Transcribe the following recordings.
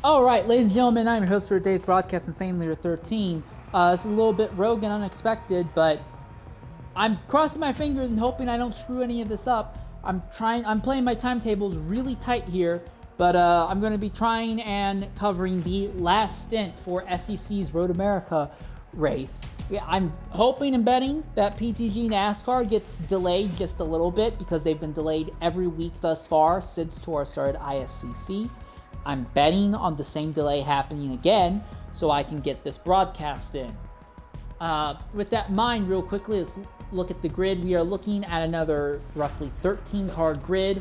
All right, ladies and gentlemen, I'm your host for today's broadcast, Insane Leader 13. This is a little bit rogue and unexpected, but I'm crossing my fingers and hoping I don't screw any of this up. I'm playing my timetables really tight here, but I'm going to be trying and covering the last stint for SEC's Road America race. Yeah, I'm hoping and betting that PTG NASCAR gets delayed just a little bit because they've been delayed every week thus far since Tour started ISCC. I'm betting on the same delay happening again so I can get this broadcast in. With that in mind, real quickly, let's look at the grid. We are looking at another roughly 13-car grid.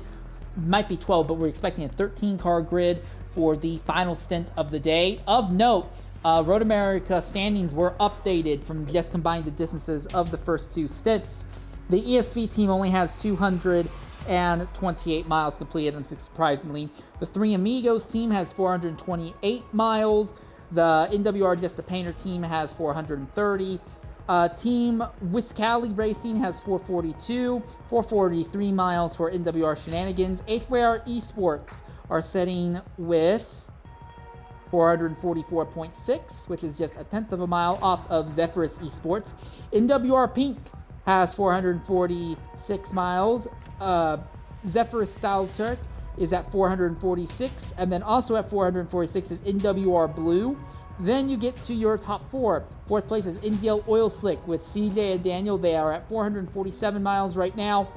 Might be 12, but we're expecting a 13-car grid for the final stint of the day. Of note, Road America standings were updated from just combining the distances of the first two stints. The ESV team only has 228 miles completed, unsurprisingly. The Three Amigos team has 428 miles. The NWR Just the Painter team has 430. Team Wiscali Racing has 442. 443 miles for NWR Shenanigans. HYR Esports are sitting with 444.6, which is just a tenth of a mile off of Zephyrus Esports. NWR Pink has 446 miles. Zephyrus Style Turk is at 446, and then also at 446 is NWR Blue. Then you get to your top four. Fourth place is NDL Oil Slick with CJ and Daniel. They are at 447 miles right now,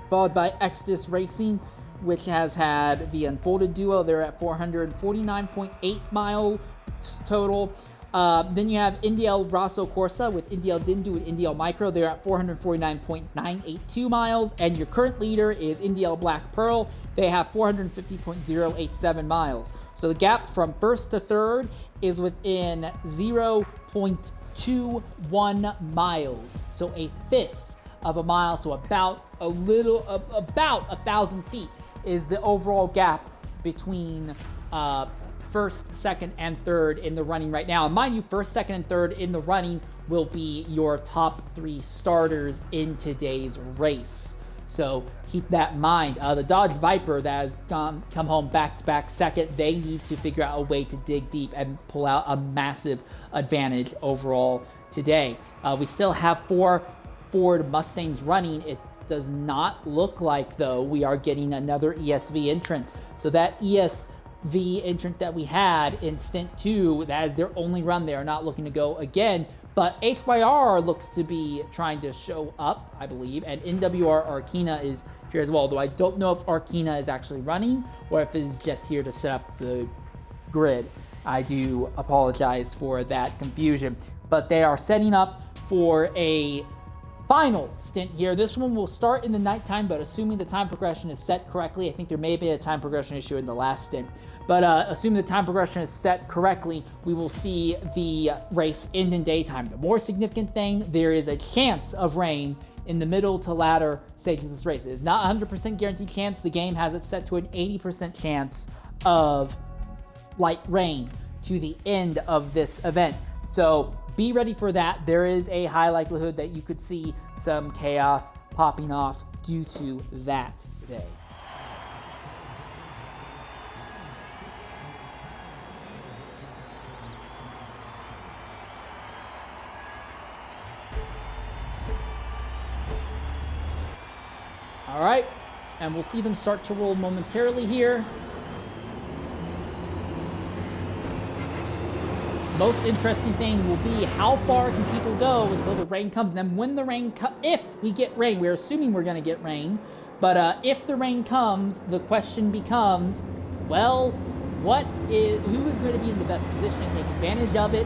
followed by Exodus Racing, which has had the Unfolded Duo. They're at 449.8 miles total. Then you have NDL Rosso Corsa with NDL Dindu and NDL Micro. They're at 449.982 miles. And your current leader is NDL Black Pearl. They have 450.087 miles. So the gap from first to third is within 0.21 miles. So a fifth of a mile. So about 1,000 feet is the overall gap between first, second, and third in the running right now. And mind you, first, second, and third in the running will be your top three starters in today's race. So keep that in mind. The Dodge Viper that has come home back-to-back second, they need to figure out a way to dig deep and pull out a massive advantage overall today. We still have 4 Ford Mustangs running. It does not look like, though, we are getting another ESV entrant. So that ESV entrant that we had in Stint 2, that is their only run. They are not looking to go again. But HYR looks to be trying to show up, I believe. And NWR Arkina is here as well. Though I don't know if Arkina is actually running or if it's just here to set up the grid. I do apologize for that confusion. But they are setting up for a final stint here. This one will start in the nighttime, but assuming the time progression is set correctly, I think there may be a time progression issue in the last stint, but assuming the time progression is set correctly, we will see the race end in daytime. The more significant thing, there is a chance of rain in the middle to latter stages of this race. It is not 100% guaranteed chance. The game has it set to an 80% chance of light rain to the end of this event. So be ready for that. There is a high likelihood that you could see some chaos popping off due to that today. All right, and we'll see them start to roll momentarily here. Most interesting thing will be how far can people go until the rain comes. And then when the rain if we get rain, we're assuming we're going to get rain, but if the rain comes, the question becomes, well, who is going to be in the best position to take advantage of it?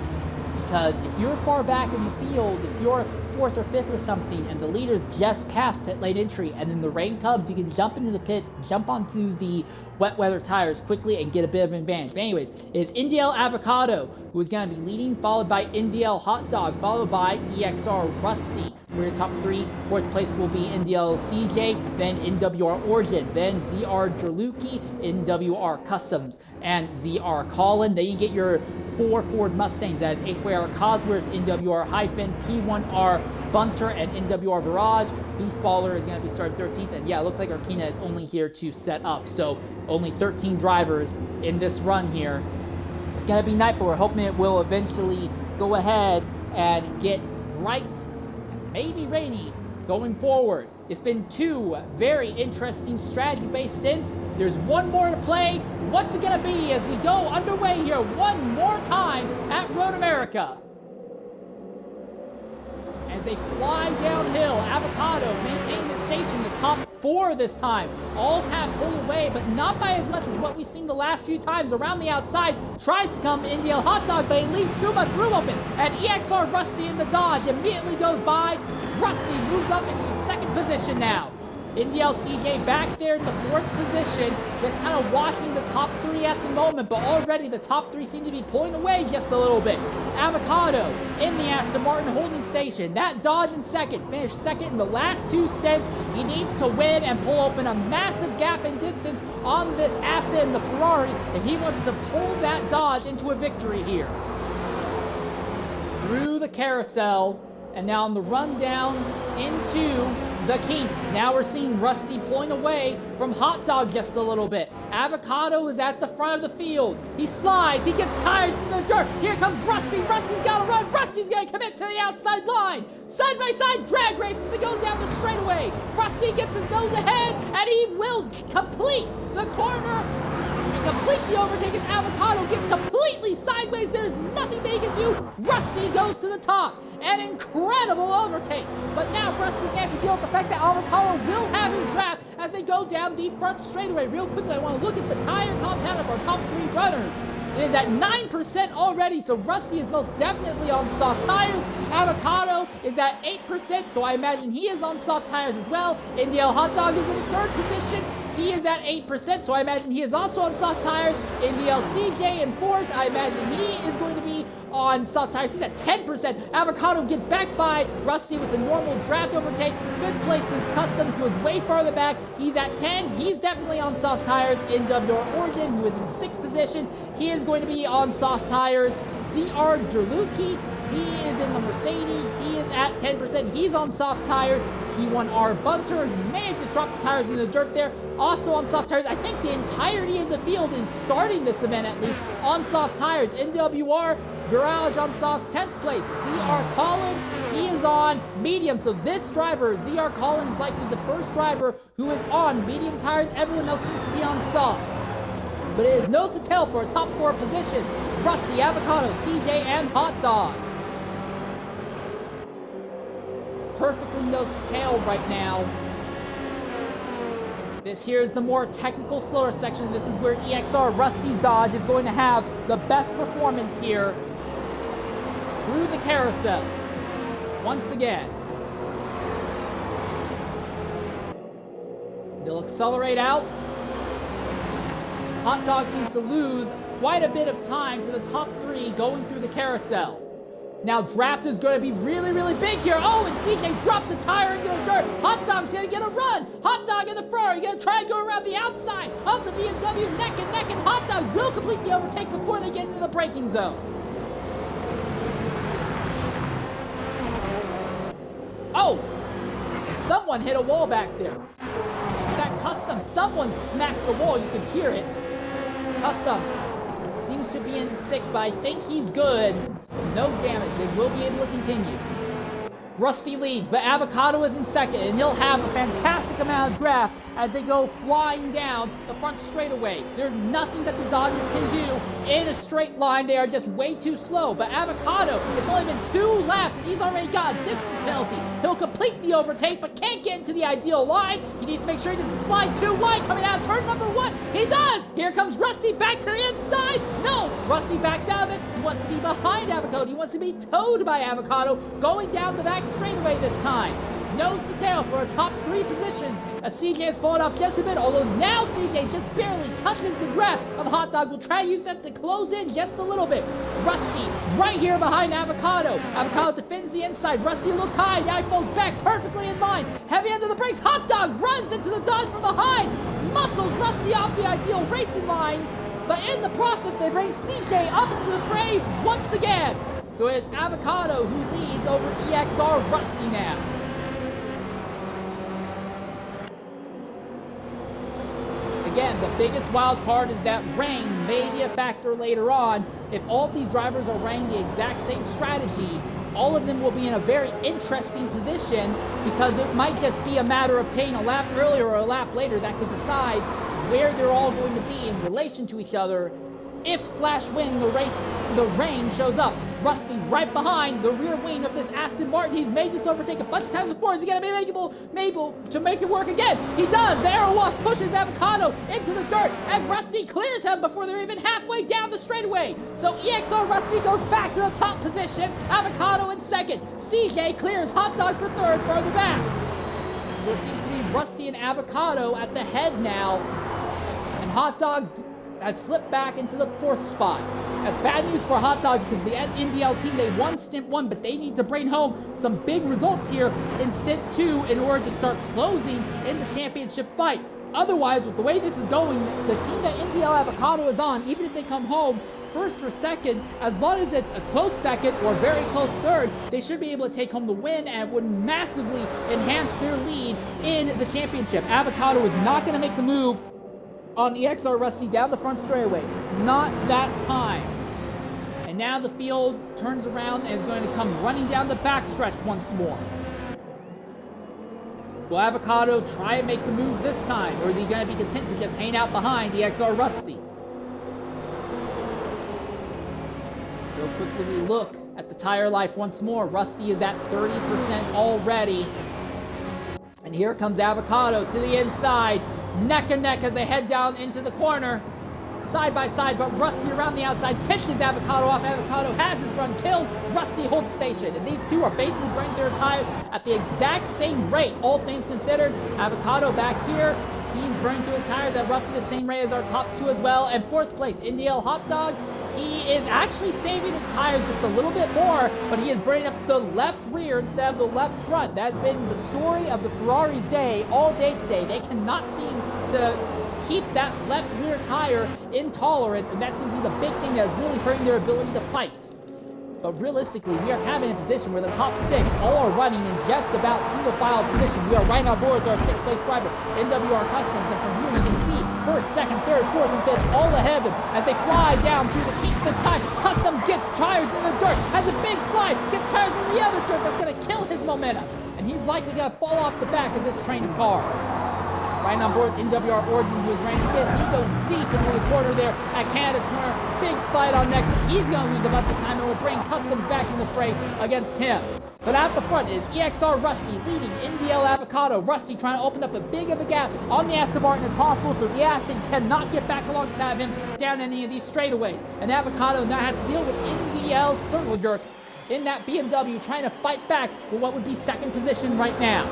Because if you're far back in the field, if you're fourth or fifth or something, and the leader's just past pit lane entry, and then the rain comes, you can jump into the pits, jump onto the wet weather tires quickly, and get a bit of an advantage. But anyways, it's NDL Avocado, who is going to be leading, followed by NDL Hot Dog, followed by EXR Rusty. We're in top three. Fourth place will be NDL CJ, then NWR Origin, then ZR Draluki, NWR Customs, and ZR Colin. Then you get your 4 Ford Mustangs as HYR Cosworth, NWR Hyphen, P1R Bunter, and NWR Virage. Beast Baller is going to be starting 13th, and yeah, it looks like Arkina is only here to set up. So only 13 drivers in this run here. It's going to be night, but we're hoping it will eventually go ahead and get bright and maybe rainy going forward. It's been 2 very interesting strategy-based stints. There's one more to play. What's it going to be as we go underway here one more time at Road America? As they fly downhill, Avocado maintain the station, the top 4 this time. All have pulled away, but not by as much as what we've seen the last few times. Around the outside, tries to come Indian Hot Dog, but it leaves too much room open. And EXR Rusty in the dodge immediately goes by. Rusty moves up into the 2nd position now. Indiel CJ back there in the 4th position, just kind of watching the top 3 at the moment, but already the top 3 seem to be pulling away just a little bit. Avocado in the Aston Martin holding station. That dodge in 2nd, finished 2nd in the last 2 stints. He needs to win and pull open a massive gap in distance on this Aston and the Ferrari if he wants to pull that dodge into a victory here. Through the carousel, and now on the run down into the King. Now we're seeing Rusty pulling away from Hot Dog just a little bit. Avocado is at the front of the field. He slides. He gets tired in the dirt. Here comes Rusty. Rusty's got to run. Rusty's going to commit to the outside line. Side-by-side drag races that go down the straightaway. Rusty gets his nose ahead, and he will complete the corner and complete the overtake as Avocado gets completely sideways. There's nothing they can do. Rusty goes to the top. An incredible overtake. But now Rusty's going to have to deal with the fact that Avocado will have his draft as they go down the front straightaway. Real quickly, I want to look at the tire compound of our top 3 runners. It is at 9% already, so Rusty is most definitely on soft tires. Avocado is at 8%, so I imagine he is on soft tires as well. Indiel Hot Dog is in 3rd position. He is at 8%, so I imagine he is also on soft tires. Indiel CJ in 4th. I imagine he is going to be on soft tires. He's at 10%. Avocado gets back by Rusty with a normal draft overtake. 5th place is Customs, who is way farther back. He's at 10. He's definitely on soft tires. NWR Origin, who is in 6th position. He is going to be on soft tires. ZR Derluki, he is in the Mercedes. He is at 10%. He's on soft tires. P1R Bunter, he may have just dropped the tires in the dirt there. Also on soft tires. I think the entirety of the field is starting this event at least on soft tires. NWR Virage on softs, 10th place. ZR Collin, he is on medium. So this driver, ZR Collin, is likely the first driver who is on medium tires. Everyone else seems to be on softs. But it is nose to tail for a top 4 position. Rusty, Avocado, CJ, and Hot Dog. Perfectly nose to tail right now. This here is the more technical, slower section. This is where EXR Rusty's Dodge is going to have the best performance here through the carousel. Once again. They'll accelerate out. Hot Dog seems to lose quite a bit of time to the top 3 going through the carousel. Now draft is going to be really, really big here. Oh, and CJ drops a tire into the dirt. Hot Dog's going to get a run. Hot Dog and the Ferrari going to try and go around the outside of the BMW neck and neck, and Hot Dog will complete the overtake before they get into the braking zone. Oh, and someone hit a wall back there. Is that Customs? Someone smacked the wall. You could hear it. Customs seems to be in 6th, but I think he's good. No damage. They will be able to continue. Rusty leads, but Avocado is in 2nd, and he'll have a fantastic amount of draft as they go flying down the front straightaway. There's nothing that the Dodgers can do in a straight line. They are just way too slow. But Avocado, it's only been 2 laps, and he's already got a distance penalty. He'll complete the overtake, but can't get into the ideal line. He needs to make sure he doesn't slide too wide coming out of turn number 1. He does! Here comes Rusty back to the inside. No! Rusty backs out of it. He wants to be behind Avocado. He wants to be towed by Avocado, going down the back straightaway this time. Nose to tail for our top 3 positions. As CJ has fallen off just a bit, although now CJ just barely touches the draft of Hot Dog. We'll try to use that to close in just a little bit. Rusty right here behind Avocado. Avocado defends the inside. Rusty looks high. Now he falls back perfectly in line. Heavy under the brakes. Hot Dog runs into the dodge from behind. Muscles Rusty off the ideal racing line. But in the process, they bring CJ up into the fray once again. So it is Avocado who leads over EXR Rusty now. again, the biggest wild card is that rain may be a factor later on. If all of these drivers are running the exact same strategy, all of them will be in a very interesting position, because it might just be a matter of paying a lap earlier or a lap later that could decide where they're all going to be in relation to each other if/when the rain shows up. Rusty right behind the rear wing of this Aston Martin. He's made this overtake a bunch of times before. Is he going to be able to make it work again? He does. The aero wash pushes Avocado into the dirt, and Rusty clears him before they're even halfway down the straightaway. So EXR Rusty goes back to the top position. Avocado in second. CJ clears Hot Dog for third, further back. So it seems to be Rusty and Avocado at the head now, and Hot Dog has slipped back into the fourth spot. That's bad news for Hot Dog, because the NDL team, they won Stint 1, but they need to bring home some big results here in Stint 2 in order to start closing in the championship fight. Otherwise, with the way this is going, the team that NDL Avocado is on, even if they come home first or second, as long as it's a close second or very close third, they should be able to take home the win, and it would massively enhance their lead in the championship. Avocado is not going to make the move on EXR Rusty down the front straightaway. Not that time. And now the field turns around and is going to come running down the backstretch once more. Will Avocado try and make the move this time, or is he going to be content to just hang out behind EXR Rusty? Real quickly we look at the tire life once more. Rusty is at 30% already. And here comes Avocado to the inside. Neck and neck as they head down into the corner. Side by side, but Rusty around the outside pinches Avocado off. Avocado has his run killed. Rusty holds station. And these two are basically burning their tires at the exact same rate, all things considered. Avocado back here, he's burning through his tires at roughly the same rate as our top two as well. And fourth place, NDL Hot Dog. He is actually saving his tires just a little bit more, but he is burning up the left rear instead of the left front. That's been the story of the Ferrari's day all day today. They cannot seem to keep that left rear tire in tolerance, and that seems to be the big thing that is really hurting their ability to fight. But realistically, we are kind of in a position where the top six all are running in just about single file position. We are right on board with our sixth place driver, NWR Customs, and from here you can see first, second, third, fourth, and fifth all ahead of him as they fly down through the heat this time. Customs gets tires in the dirt, has a big slide, gets tires in the other dirt. That's going to kill his momentum, and he's likely going to fall off the back of this train of cars. Right on board NWR Origin, who is reigning fifth. He goes deep into the corner there at Canada Corner. Big slide on next. He's going to lose a bunch of time and will bring Customs back in the fray against him. But at the front is EXR Rusty leading NDL Avocado. Rusty trying to open up as big of a gap on the Aston Martin as possible so the Aston cannot get back alongside him down any of these straightaways. And Avocado now has to deal with NDL Circle Jerk in that BMW, trying to fight back for what would be second position right now.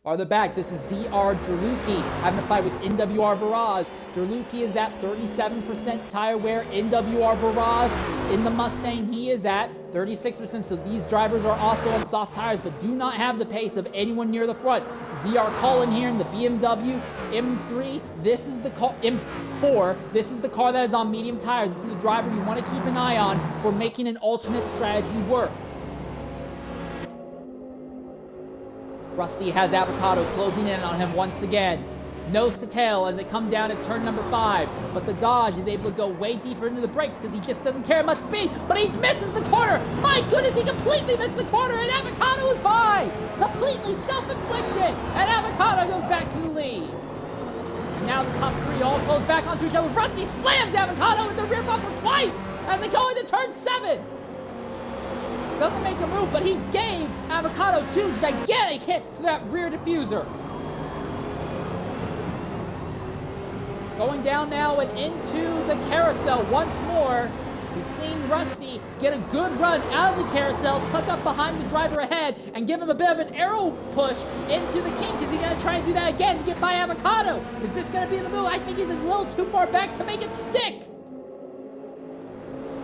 Farther back, this is ZR Derluki having a fight with NWR Virage. Derluki is at 37% tire wear. NWR Virage in the Mustang, he is at 36%. So these drivers are also on soft tires, but do not have the pace of anyone near the front. ZR Cullen here in the BMW M3. This is the M4. This is the car that is on medium tires. This is the driver you want to keep an eye on for making an alternate strategy work. Rusty has Avocado closing in on him once again. Nose to tail as they come down at turn number 5. But the Dodge is able to go way deeper into the brakes because he just doesn't care much speed. But he misses the corner. My goodness, he completely missed the corner, and Avocado is by. Completely self-inflicted. And Avocado goes back to the lead. And now the top three all close back onto each other. Rusty slams Avocado in the rear bumper twice as they go into turn 7. Doesn't make a move, but he gave Avocado 2 gigantic hits to that rear diffuser. Going down now and into the carousel once more. We've seen Rusty get a good run out of the carousel, tuck up behind the driver ahead, and give him a bit of an arrow push into the kink. Is he going to try and do that again to get by Avocado? Is this going to be the move? I think he's a little too far back to make it stick.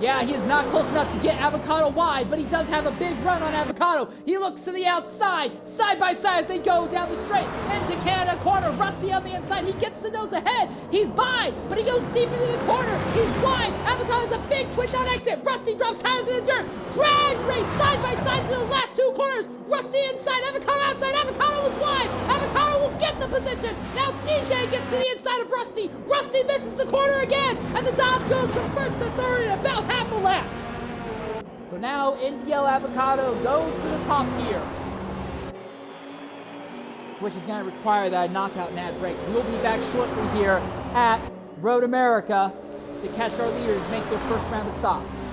Yeah, he is not close enough to get Avocado wide, but he does have a big run on Avocado. He looks to the outside, side by side as they go down the straight. Into Canada corner, Rusty on the inside. He gets the nose ahead. He's by, but he goes deep into the corner. He's wide. Avocado has a big twitch on exit. Rusty drops tires in the dirt. Drag race side by side to the last two corners. Rusty inside, Avocado outside. Avocado was wide. Avocado will get the position. Now CJ gets to the inside of Rusty. Rusty misses the corner again, and the Dodge goes from first to third in about half a lap. So now NDL Avocado goes to the top here, which is going to require that I knock out an ad break. We'll be back shortly here at Road America to catch our leaders make their first round of stops.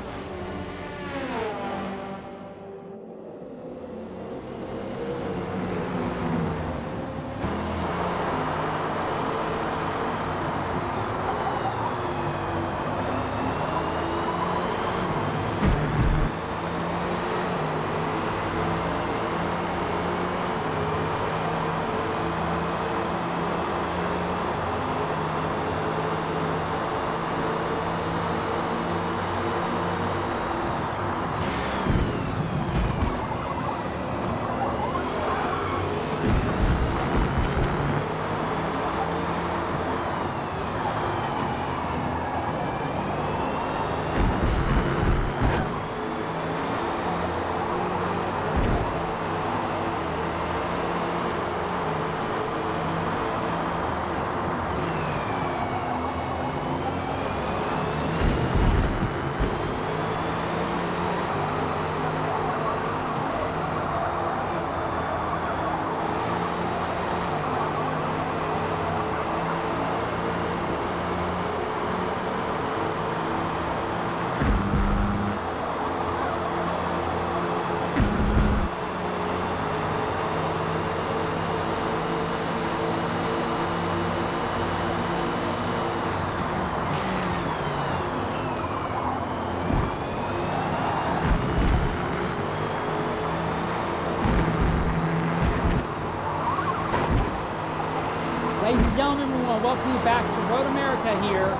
Ladies and gentlemen, we want to welcome you back to Road America here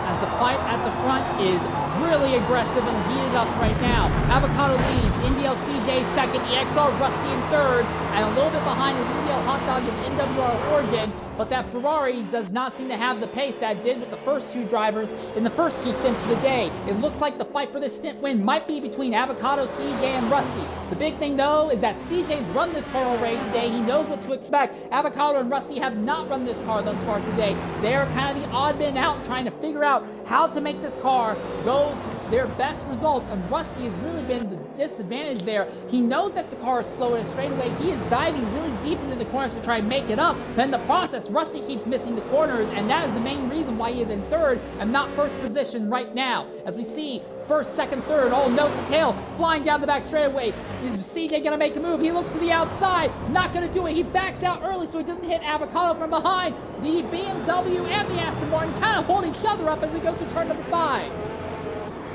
as the fight at the front is really aggressive and heated up right now. Avocado leads, NDL CJ second, EXR Rusty in third, and a little bit behind is NDL Hot Dog and NWR Origin, but that Ferrari does not seem to have the pace that it did with the first two drivers in the first two stints of the day. It looks like the fight for this stint win might be between Avocado, CJ, and Rusty. The big thing though is that CJ's run this car already today. He knows what to expect. Avocado and Rusty have not run this car thus far today. They're kind of the odd man out trying to figure out how to make this car go their best results, and Rusty has really been the disadvantage there. He knows that the car is slow in a straightaway. He is diving really deep into the corners to try and make it up, but in the process, Rusty keeps missing the corners, and that is the main reason why he is in third and not first position right now. As we see, first, second, third, all nose to tail, flying down the back straightaway. Is CJ gonna make a move? He looks to the outside, not gonna do it. He backs out early so he doesn't hit Avocado from behind. The BMW and the Aston Martin kind of hold each other up as they go through turn number 5.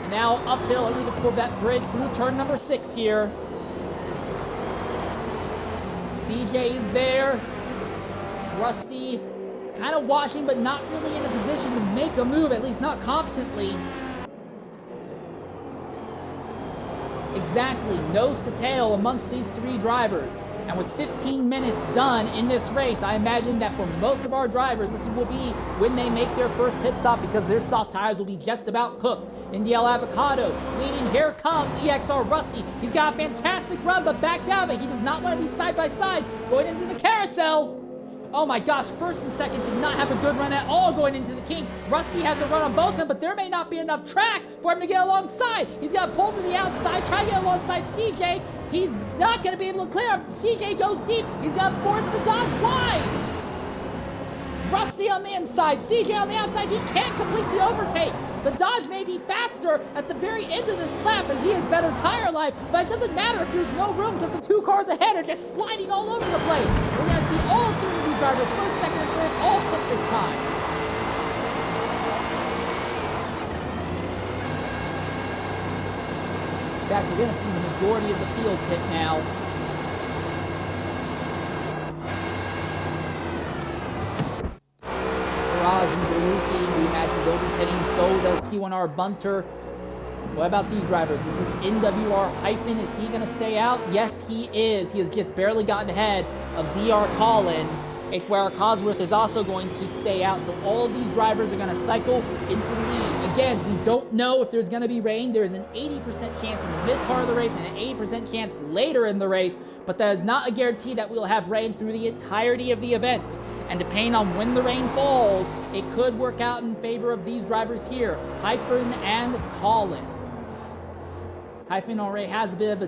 And now uphill over the Corvette bridge through turn number 6 here. CJ is there. Rusty kind of watching, but not really in a position to make a move, at least not competently. Exactly, nose to tail amongst these three drivers. And with 15 minutes done in this race, I imagine that for most of our drivers, this will be when they make their first pit stop because their soft tires will be just about cooked. NDL Avocado leading. Here comes EXR Rusty. He's got a fantastic run, but backs out of it. He does not want to be side by side going into the carousel. Oh my gosh, first and second did not have a good run at all going into the King. Rusty has a run on both of them, but there may not be enough track for him to get alongside. He's got to pull to the outside, try to get alongside CJ. He's not going to be able to clear him. CJ goes deep. He's going to force the Dodge wide. Rusty on the inside, CJ on the outside. He can't complete the overtake. The Dodge may be faster at the very end of this lap as he has better tire life, but it doesn't matter if there's no room because the two cars ahead are just sliding all over the place. We're going to see all three of these drivers, first, second, and third, all pit this time. In fact, you're going to see the majority of the field pit now. Garage and Galuki, we imagine they'll be pitting. So does P1R Bunter. What about these drivers? This is NWR hyphen. Is he going to stay out? Yes, he is. He has just barely gotten ahead of ZR Colin. HYR Cosworth is also going to stay out. So all of these drivers are going to cycle into the lead. Again, we don't know if there's going to be rain. There's an 80% chance in the mid part of the race and an 80% chance later in the race. But that is not a guarantee that we'll have rain through the entirety of the event. And depending on when the rain falls, it could work out in favor of these drivers here, Hyphen and Colin. Hyphen already has a bit of a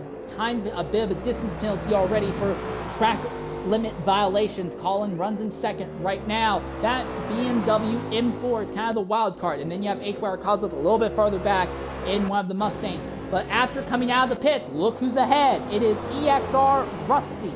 distance penalty already for track limit violations. Colin runs in second right now. That BMW M4 is kind of the wild card. And then you have HYR Cosworth a little bit farther back in one of the Mustangs. But after coming out of the pits, look who's ahead. It is EXR Rusty.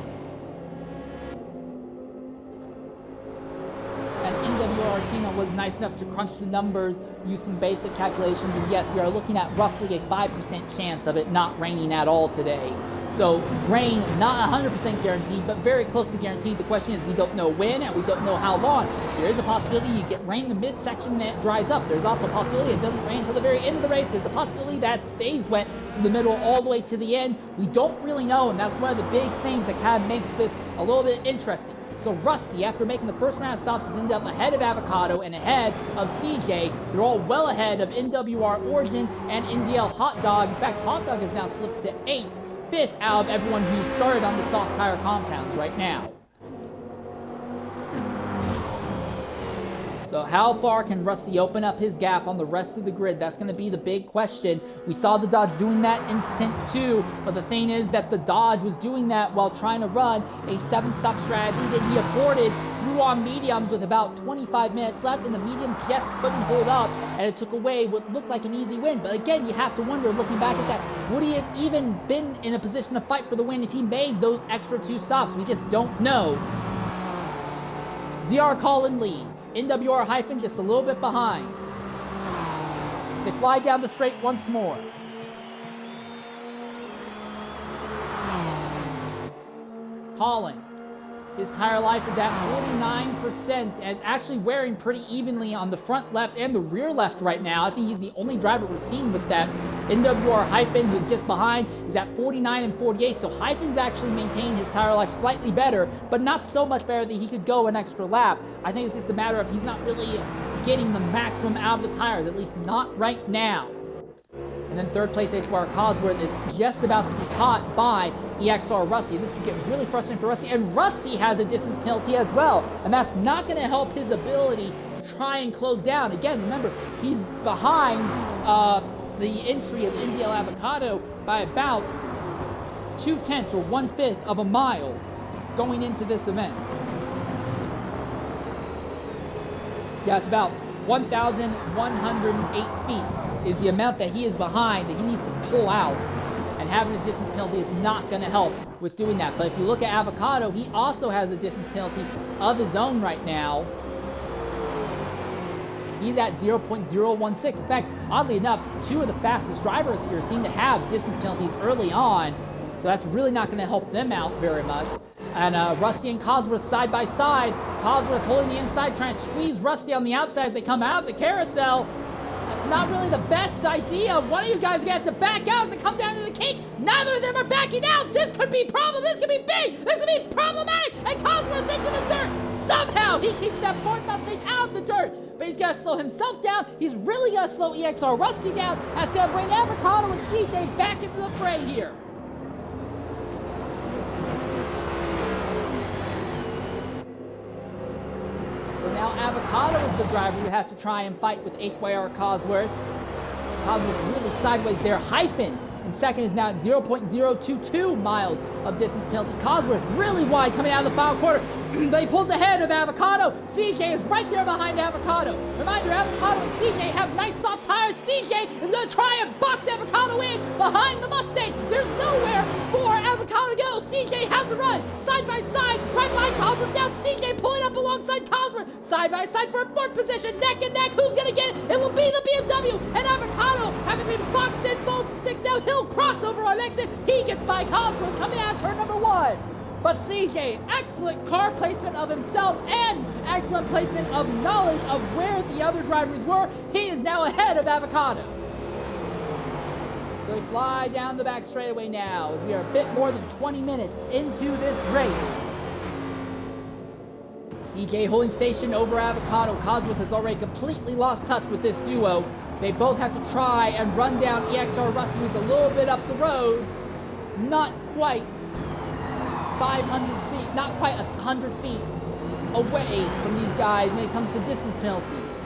And NWR Arkina was nice enough to crunch the numbers, use some basic calculations, and yes, we are looking at roughly a 5% chance of it not raining at all today. So rain, not 100% guaranteed, but very close to guaranteed. The question is, we don't know when and we don't know how long. There is a possibility you get rain in the midsection and it dries up. There's also a possibility it doesn't rain until the very end of the race. There's a possibility that it stays wet from the middle all the way to the end. We don't really know, and that's one of the big things that kind of makes this a little bit interesting. So Rusty, after making the first round of stops, has ended up ahead of Avocado and ahead of CJ. They're all well ahead of NWR Origin and NDL Hot Dog. In fact, Hot Dog has now slipped to 8th. 5th out of everyone who started on the soft tire compounds right now. So how far can Rusty open up his gap on the rest of the grid? That's going to be the big question. We saw the Dodge doing that in Stint 2, but the thing is that the Dodge was doing that while trying to run a 7-stop strategy that he aborted through on mediums with about 25 minutes left, and the mediums just couldn't hold up, and it took away what looked like an easy win. But again, you have to wonder, looking back at that, would he have even been in a position to fight for the win if he made those extra 2 stops? We just don't know. ZR Colin leads. NWR hyphen just a little bit behind. As they fly down the straight once more. Colin. His tire life is at 49%, and it's actually wearing pretty evenly on the front left and the rear left right now. I think he's the only driver we're seeing with that. NWR Hyphen, who's just behind, is at 49 and 48, so Hyphen's actually maintained his tire life slightly better, but not so much better that he could go an extra lap. I think it's just a matter of he's not really getting the maximum out of the tires, at least not right now. And then third place HYR Cosworth is just about to be caught by EXR Rusty. This could get really frustrating for Rusty. And Rusty has a distance penalty as well. And that's not going to help his ability to try and close down. Again, remember, he's behind the entry of NDL Avocado by about 0.2 or 1/5 of a mile going into this event. Yeah, it's about 1,108 feet. Is the amount that he is behind that he needs to pull out, and having a distance penalty is not going to help with doing that. But if you look at Avocado, he also has a distance penalty of his own right now. He's at 0.016. In fact, oddly enough, 2 of the fastest drivers here seem to have distance penalties early on, so that's really not going to help them out very much. And Rusty and Cosworth side by side. Cosworth holding the inside, trying to squeeze Rusty on the outside as they come out of the carousel. Not really the best idea. One of you guys are gonna have to back out as they come down to the cake. Neither of them are backing out. This could be a problem. This could be big. This could be problematic. And Cosworth's into the dirt. Somehow he keeps that Ford Mustang out of the dirt. But he's gonna slow himself down. He's really gonna slow EXR Rusty down. That's gonna bring Avocado and CJ back into the fray here. Now Avocado is the driver who has to try and fight with HYR Cosworth. Cosworth really sideways there. Hyphen in second is now at 0.022 miles of distance penalty. Cosworth really wide coming out of the final quarter, but he pulls ahead of Avocado. CJ is right there behind Avocado. Reminder, Avocado and CJ have nice soft tires. CJ is going to try and box Avocado in behind the Mustang. There's nowhere for Avocado to go. CJ has the run side by side right behind Cosworth. Now CJ pulling up alongside Cosworth side by side for a 4th position, neck and neck. Who's going to get it? It will be the BMW, and Avocado, having been boxed in, falls to 6 now. He'll crossover on exit. He gets by Cosworth coming out of turn number 1. But CJ, excellent car placement of himself and excellent placement of knowledge of where the other drivers were. He is now ahead of Avocado. So we fly down the back straightaway now as we are a bit more than 20 minutes into this race. CJ holding station over Avocado. Cosworth has already completely lost touch with this duo. They both have to try and run down EXR Rusty, who's a little bit up the road. Not quite 500 feet, not quite 100 feet away from these guys when it comes to distance penalties.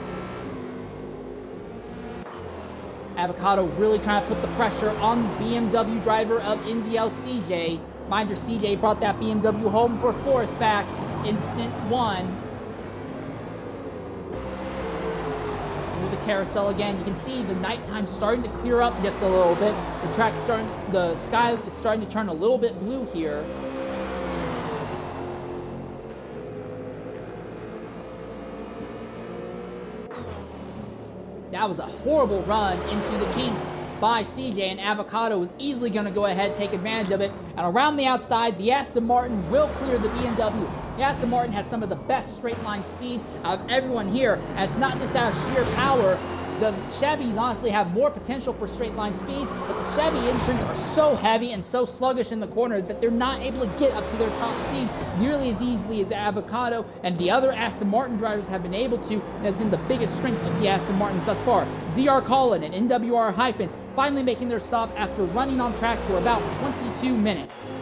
Avocado really trying to put the pressure on the BMW driver of NDL, CJ. Mind you, CJ brought that BMW home for 4th back in Stint 1. Through the carousel again, you can see the nighttime starting to clear up just a little bit. The sky is starting to turn a little bit blue here. That was a horrible run into the kink by CJ, and Avocado was easily going to go ahead and take advantage of it. And around the outside, the Aston Martin will clear the BMW. The Aston Martin has some of the best straight line speed out of everyone here, and it's not just out of sheer power. The Chevys honestly have more potential for straight line speed, but the Chevy engines are so heavy and so sluggish in the corners that they're not able to get up to their top speed nearly as easily as Avocado and the other Aston Martin drivers have been able to. It has been the biggest strength of the Aston Martins thus far. ZR Collin and NWR Hyphen finally making their stop after running on track for about 22 minutes.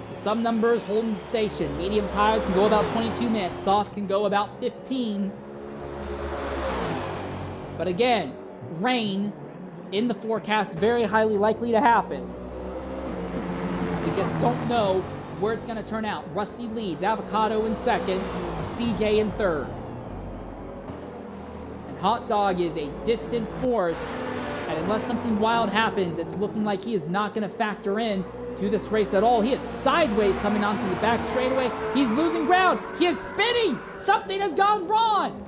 So some numbers holding the station. Medium tires can go about 22 minutes. Soft can go about 15. But again, rain in the forecast, very highly likely to happen. We just don't know where it's going to turn out. Rusty leads, Avocado in 2nd, CJ in 3rd. And Hot Dog is a distant 4th. And unless something wild happens, it's looking like he is not going to factor in to this race at all. He is sideways coming onto the back straightaway. He's losing ground. He is spinning. Something has gone wrong.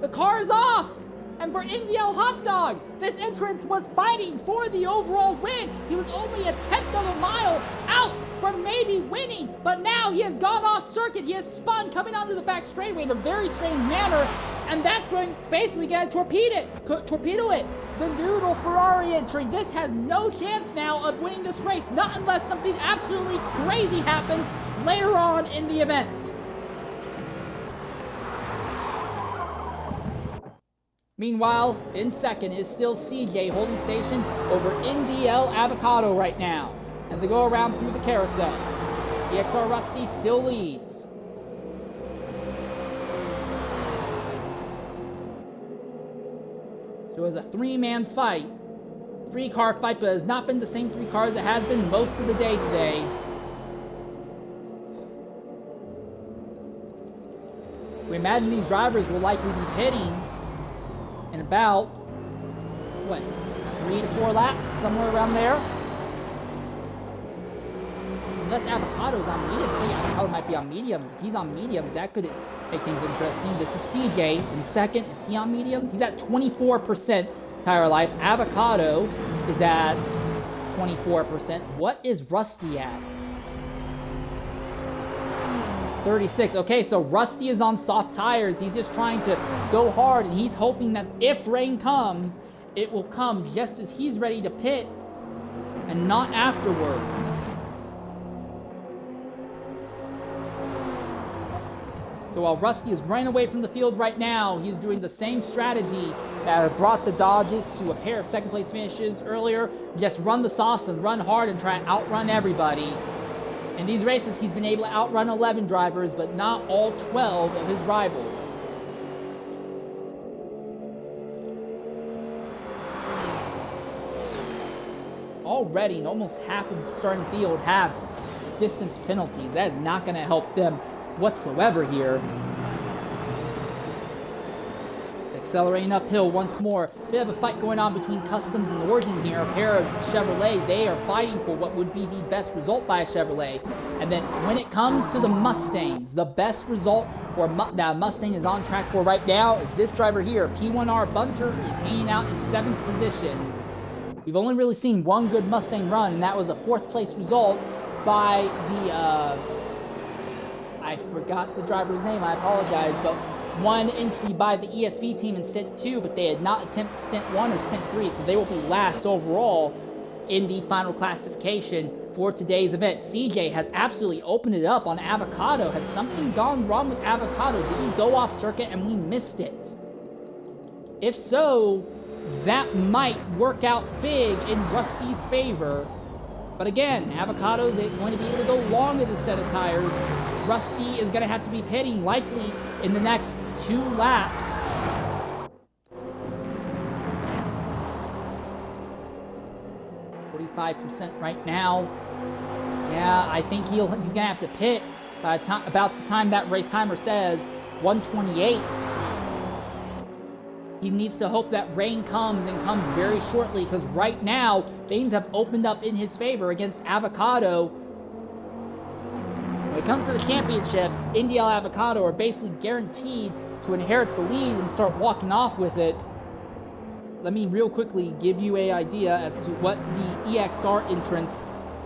The car is off! And for NDL Hot Dog, this entrance was fighting for the overall win. He was only a 1/10 of a mile out from maybe winning, but now he has gone off circuit. He has spun coming onto the back straightaway in a very strange manner, and that's going basically going to torpedo it. The Noodle Ferrari entry. This has no chance now of winning this race, not unless something absolutely crazy happens later on in the event. Meanwhile, in 2nd is still CJ holding station over NDL Avocado right now as they go around through the carousel. EXR Rusty still leads. So it was a 3-man fight, 3-car fight, but it has not been the same 3 cars it has been most of the day today. We imagine these drivers will likely be pitting in about, what, 3 to 4 laps, somewhere around there. Unless Avocado's on mediums. I think Avocado might be on mediums. If he's on mediums, that could make things interesting. This is CJ in 2nd. Is he on mediums? He's at 24% tire life. Avocado is at 24%. What is Rusty at? 36. Okay, so Rusty is on soft tires. He's just trying to go hard, and he's hoping that if rain comes, it will come just as he's ready to pit and not afterwards. So while Rusty is running away from the field right now, he's doing the same strategy that brought the Dodges to a pair of 2nd place finishes earlier. Just run the softs and run hard and try and outrun everybody. In these races, he's been able to outrun 11 drivers, but not all 12 of his rivals. Already, almost half of the starting field have distance penalties. That is not going to help them whatsoever here. Accelerating uphill once more. Bit of a fight going on between Customs and Origin here. A pair of Chevrolets. They are fighting for what would be the best result by a Chevrolet. And then when it comes to the Mustangs, the best result for that Mustang is on track for right now is this driver here. P1R Bunter is hanging out in 7th position. We've only really seen one good Mustang run, and that was a 4th place result by the, I forgot the driver's name, I apologize, but one entry by the ESV team in Stint 2, but they had not attempted Stint 1 or Stint 3, so they will be last overall in the final classification for today's event. CJ has absolutely opened it up on Avocado. Has something gone wrong with Avocado? Did he go off circuit and we missed it? If so, that might work out big in Rusty's favor. But again, Avocado's going to be able to go long with a set of tires. Rusty is going to have to be pitting likely in the next 2 laps. %, right now. Yeah, I think he's going to have to pit by about the time that race timer says 128. He needs to hope that rain comes and comes very shortly, because right now things have opened up in his favor against Avocado. When it comes to the championship, Indy Avocado are basically guaranteed to inherit the lead and start walking off with it. Let me real quickly give you an idea as to what the EXR entrants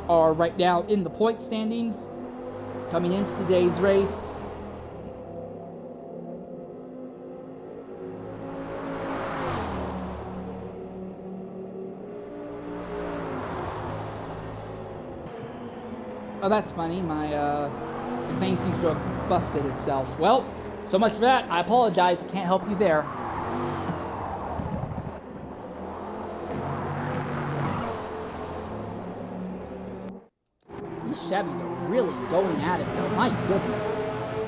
are right now in the point standings coming into today's race. Oh, that's funny. My thing seems to have busted itself. Well, so much for that. I apologize. I can't help you there. These Chevys are really going at it, though. My goodness.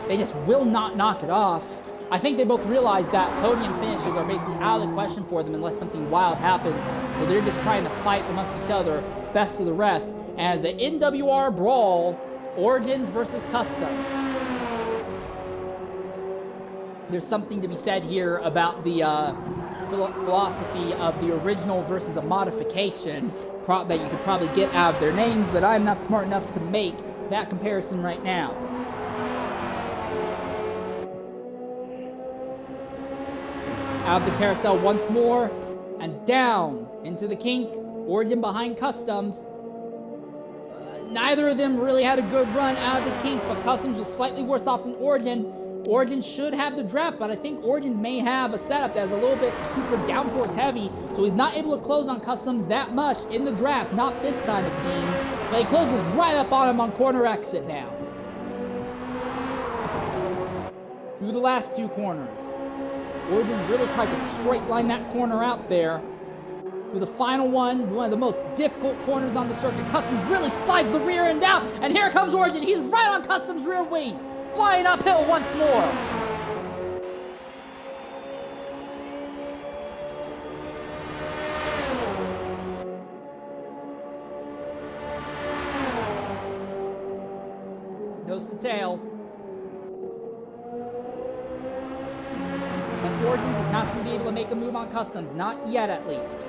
They just will not knock it off. I think they both realize that podium finishes are basically out of the question for them unless something wild happens. So they're just trying to fight amongst each other, best of the rest, as the NWR Brawl, Origins versus Customs. There's something to be said here about the philosophy of the original versus a modification that you could probably get out of their names, but I'm not smart enough to make that comparison right now. Out of the carousel once more, and down into the kink. Origin behind Customs. Neither of them really had a good run out of the kink, but Customs was slightly worse off than Origin. Origin should have the draft, but I think Origin may have a setup that's a little bit super downforce heavy, so he's not able to close on Customs that much in the draft. Not this time, it seems. But he closes right up on him on corner exit now. Through the last 2 corners. Origin really tried to straight line that corner out there. Through the final one of the most difficult corners on the circuit. Customs really slides the rear end out, and here comes Origin. He's right on Customs' rear wing, flying uphill once more. Nose to tail. But Origin does not seem to be able to make a move on Customs, not yet at least.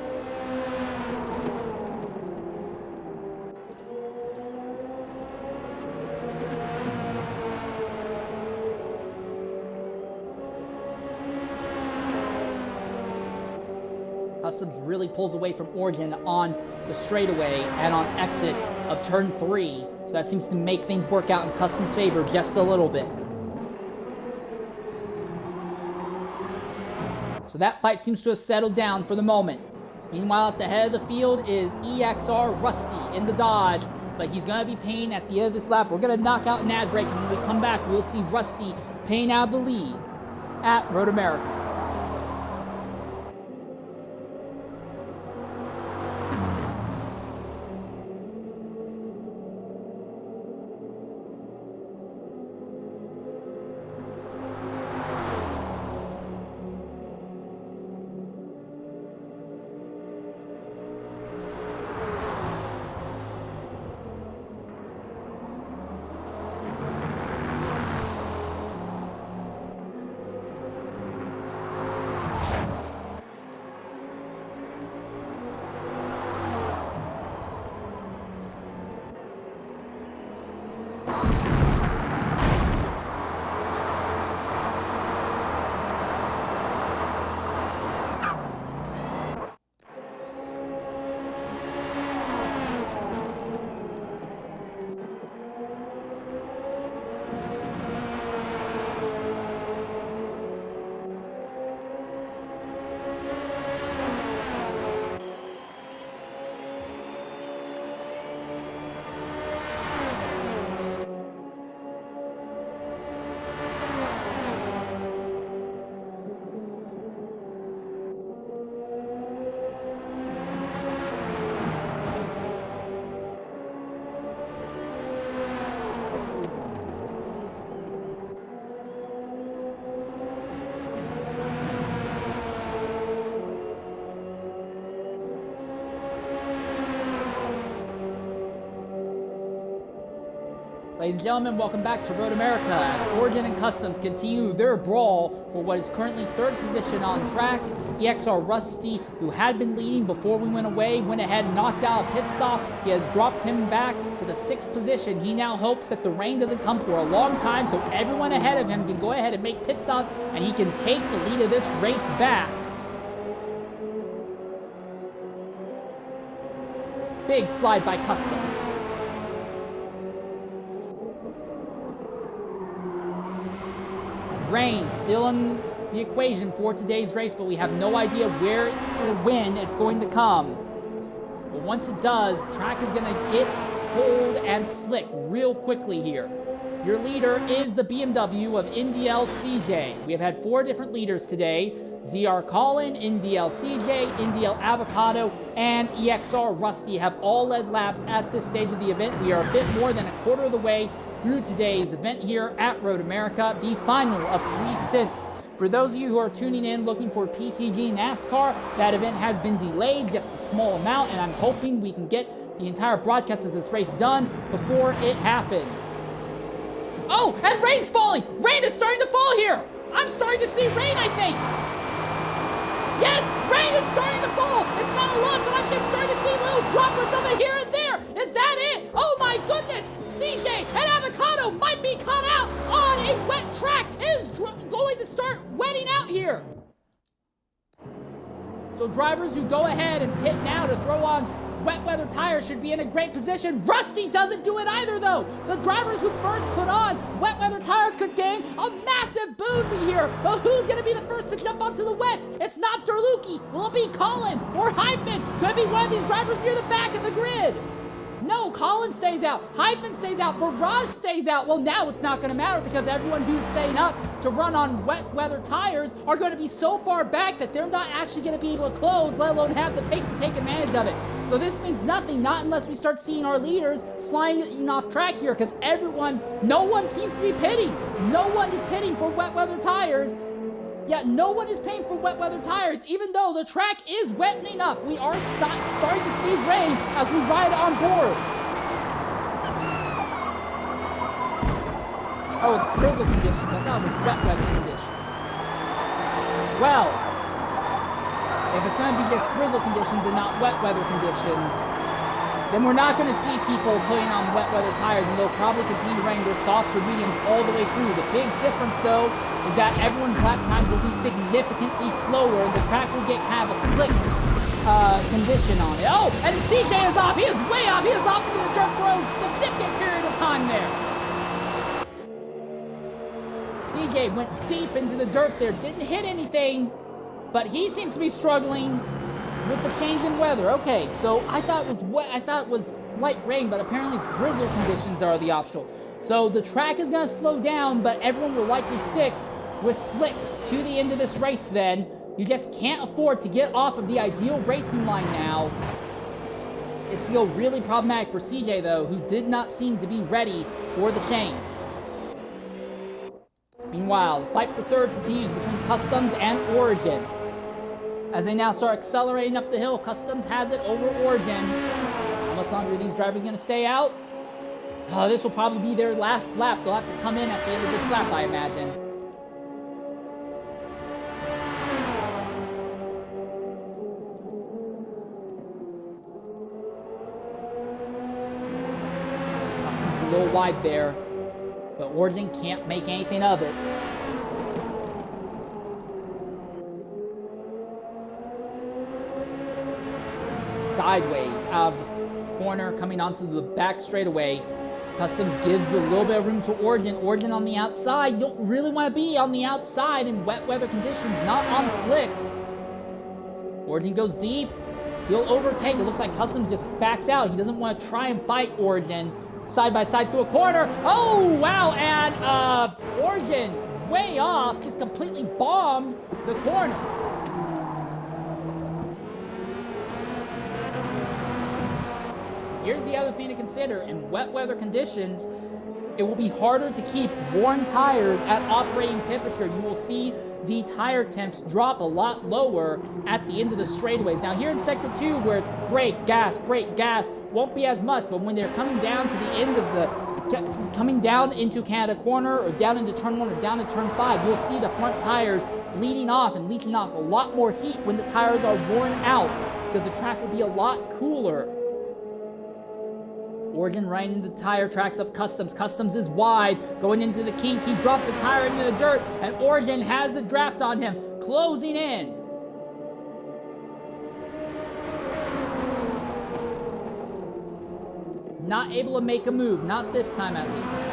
Customs really pulls away from Origin on the straightaway and on exit of turn 3. So that seems to make things work out in Customs' favor just a little bit. So that fight seems to have settled down for the moment. Meanwhile, at the head of the field is EXR Rusty in the Dodge, but he's going to be paying at the end of this lap. We're going to knock out an ad break, and when we come back, we'll see Rusty paying out the lead at Road America. Ladies and gentlemen, welcome back to Road America as Origin and Customs continue their brawl for what is currently third position on track. EXR Rusty, who had been leading before we went away, went ahead and knocked out a pit stop. He has dropped him back to the 6th position. He now hopes that the rain doesn't come for a long time so everyone ahead of him can go ahead and make pit stops and he can take the lead of this race back. Big slide by Customs. Rain still in the equation for today's race, but we have no idea where or when it's going to come. But once it does, track is going to get cold and slick real quickly here. Your leader is the BMW of NDL CJ. We have had 4 different leaders today. ZR Colin, NDL CJ, NDL Avocado, and EXR Rusty have all led laps at this stage of the event. We are a bit more than a quarter of the way through today's event here at Road America, the final of 3 stints. For those of you who are tuning in looking for PTG NASCAR, that event has been delayed just a small amount, and I'm hoping we can get the entire broadcast of this race done before it happens. Oh, and rain's falling! Rain is starting to fall here! I'm starting to see rain, I think! Yes, rain is starting to fall! It's not a lot, but I'm just starting to see little droplets of it here and there! Is that it? Oh my goodness! CJ and Avocado might be caught out on a wet track! It is going to start wetting out here! So drivers who go ahead and pit now to throw on wet weather tires should be in a great position. Rusty doesn't do it either, though. The drivers who first put on wet weather tires could gain a massive boon here. But who's going to be the first to jump onto the wets? It's not Derluki. Will it be Colin or Heifman? Could be one of these drivers near the back of the grid. No, Colin stays out. Heifman stays out. Barrage stays out. Well, now it's not going to matter because everyone who's setting up to run on wet weather tires are going to be so far back that they're not actually going to be able to close, let alone have the pace to take advantage of it. So this means nothing, not unless we start seeing our leaders sliding off track here because no one seems to be pitting. No one is pitting for wet weather tires. Yeah, no one is paying for wet weather tires, even though the track is wetting up. We are starting to see rain as we ride on board. Oh, it's drizzle conditions. I thought it was wet weather conditions. Well, if it's going to be just drizzle conditions and not wet weather conditions, then we're not going to see people putting on wet weather tires, and they'll probably continue running their softs or mediums all the way through. The big difference, though, is that everyone's lap times will be significantly slower, and the track will get kind of a slick condition on it. Oh, and CJ is off. He is way off. He is off into the dirt for a significant period of time there. CJ went deep into the dirt there. Didn't hit anything, but he seems to be struggling with the change in weather. Okay, so I thought it was wet. I thought it was light rain, but apparently it's drizzle conditions that are the optional. So the track is going to slow down, but everyone will likely stick with slicks to the end of this race then. You just can't afford to get off of the ideal racing line now. It's going to go really problematic for CJ, though, who did not seem to be ready for the change. Meanwhile, the fight for third continues between Customs and Origin. As they now start accelerating up the hill, Customs has it over Origin. How much longer are these drivers going to stay out? This will probably be their last lap. They'll have to come in at the end of this lap, I imagine. Customs a little wide there, but Origin can't make anything of it. Sideways out of the corner, coming onto the back straightaway. Customs gives a little bit of room to Origin. Origin on the outside. You don't really want to be on the outside in wet weather conditions, not on slicks. Origin goes deep. He'll overtake. It looks like Customs just backs out. He doesn't want to try and fight Origin side by side through a corner. Oh, wow. And Origin, way off, just completely bombed the corner. Here's the other thing to consider. In wet weather conditions, it will be harder to keep worn tires at operating temperature. You will see the tire temps drop a lot lower at the end of the straightaways. Now here in Sector 2, where it's brake, gas, won't be as much, but when they're coming down to the end of the coming down into Canada Corner or down into turn 1 or down to turn 5, you'll see the front tires bleeding off and leaching off a lot more heat when the tires are worn out because the track will be a lot cooler. Origin right into the tire tracks of Customs. Customs is wide, going into the kink. He drops the tire into the dirt, and Origin has a draft on him, closing in. Not able to make a move, not this time at least.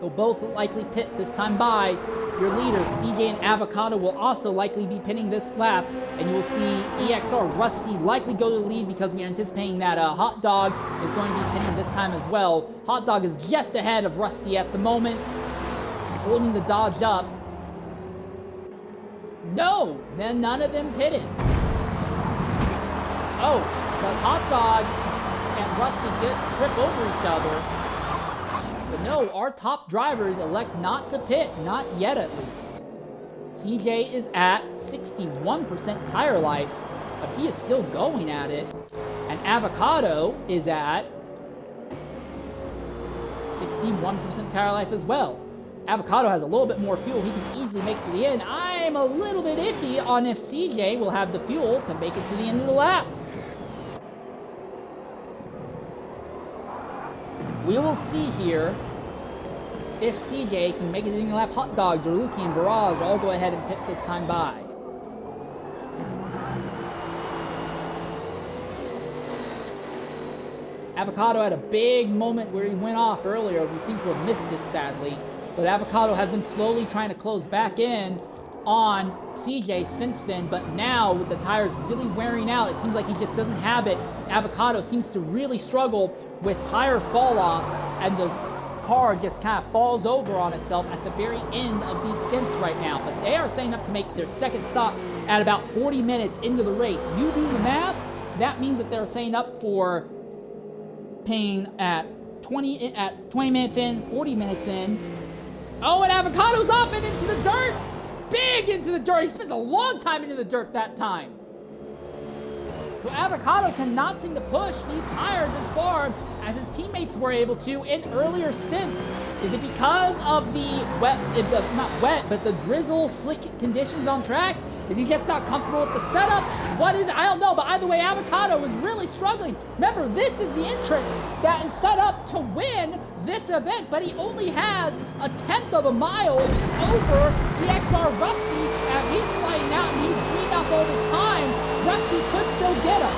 They'll both likely pit this time by your leaders. CJ and Avocado will also likely be pitting this lap, and you will see EXR Rusty likely go to the lead because we are anticipating that Hot Dog is going to be pitting this time as well. Hot Dog is just ahead of Rusty at the moment, holding the Dodge up. No, then none of them pitted. Oh, but Hot Dog and Rusty trip over each other. But no, our top drivers elect not to pit, not yet at least. CJ is at 61% tire life, but he is still going at it. And Avocado is at 61% tire life as well. Avocado has a little bit more fuel. He can easily make it to the end. I'm a little bit iffy on if CJ will have the fuel to make it to the end of the lap. We will see here if CJ can make it in the lap. Hot Dog, Derluki, and Barrage all go ahead and pit this time by. Avocado had a big moment where he went off earlier. We seem to have missed it, sadly. But Avocado has been slowly trying to close back in on CJ since then, but now with the tires really wearing out, it seems like he just doesn't have it. Avocado seems to really struggle with tire fall off, and the car just kind of falls over on itself at the very end of these stints right now. But they are setting up to make their second stop at about 40 minutes into the race. You do the math, that means that they're setting up for paying at 20 minutes in, 40 minutes in. Oh, and Avocado's off and into the dirt! Big into the dirt. He spends a long time into the dirt that time. So Avocado cannot seem to push these tires as far as his teammates were able to in earlier stints. Is it because of the not wet, but the drizzle, slick conditions on track? Is he just not comfortable with the setup? What is it? I don't know, but either way, Avocado is really struggling. Remember, this is the entrant that is set up to win this event, but he only has a 1/10 of a mile over EXR Rusty, and he's sliding out and he's bleeding up all this time. Rusty could still get him.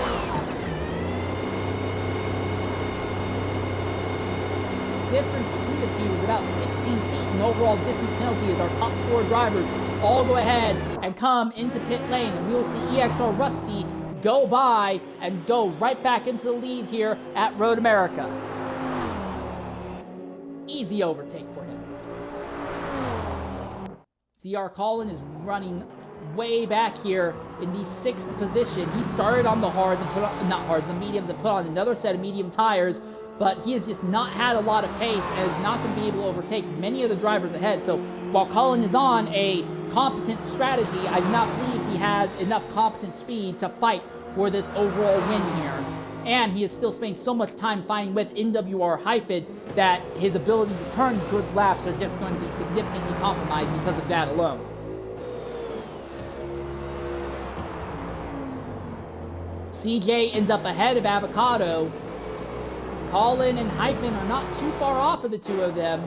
Difference between the two is about 16 feet in overall distance penalty as our top 4 drivers all go ahead and come into pit lane, and we will see EXR Rusty go by and go right back into the lead here at Road America. Easy overtake for him. CR Colin is running way back here in the 6th position. He started on the hards and put on, not hards, the mediums, and put on another set of medium tires, but he has just not had a lot of pace and is not going to be able to overtake many of the drivers ahead. So while Colin is on a competent strategy, I do not believe he has enough competent speed to fight for this overall win here. And he is still spending so much time fighting with NWR- that his ability to turn good laps are just going to be significantly compromised because of that alone. CJ ends up ahead of Avocado. Colin and Hyphen are not too far off of the two of them.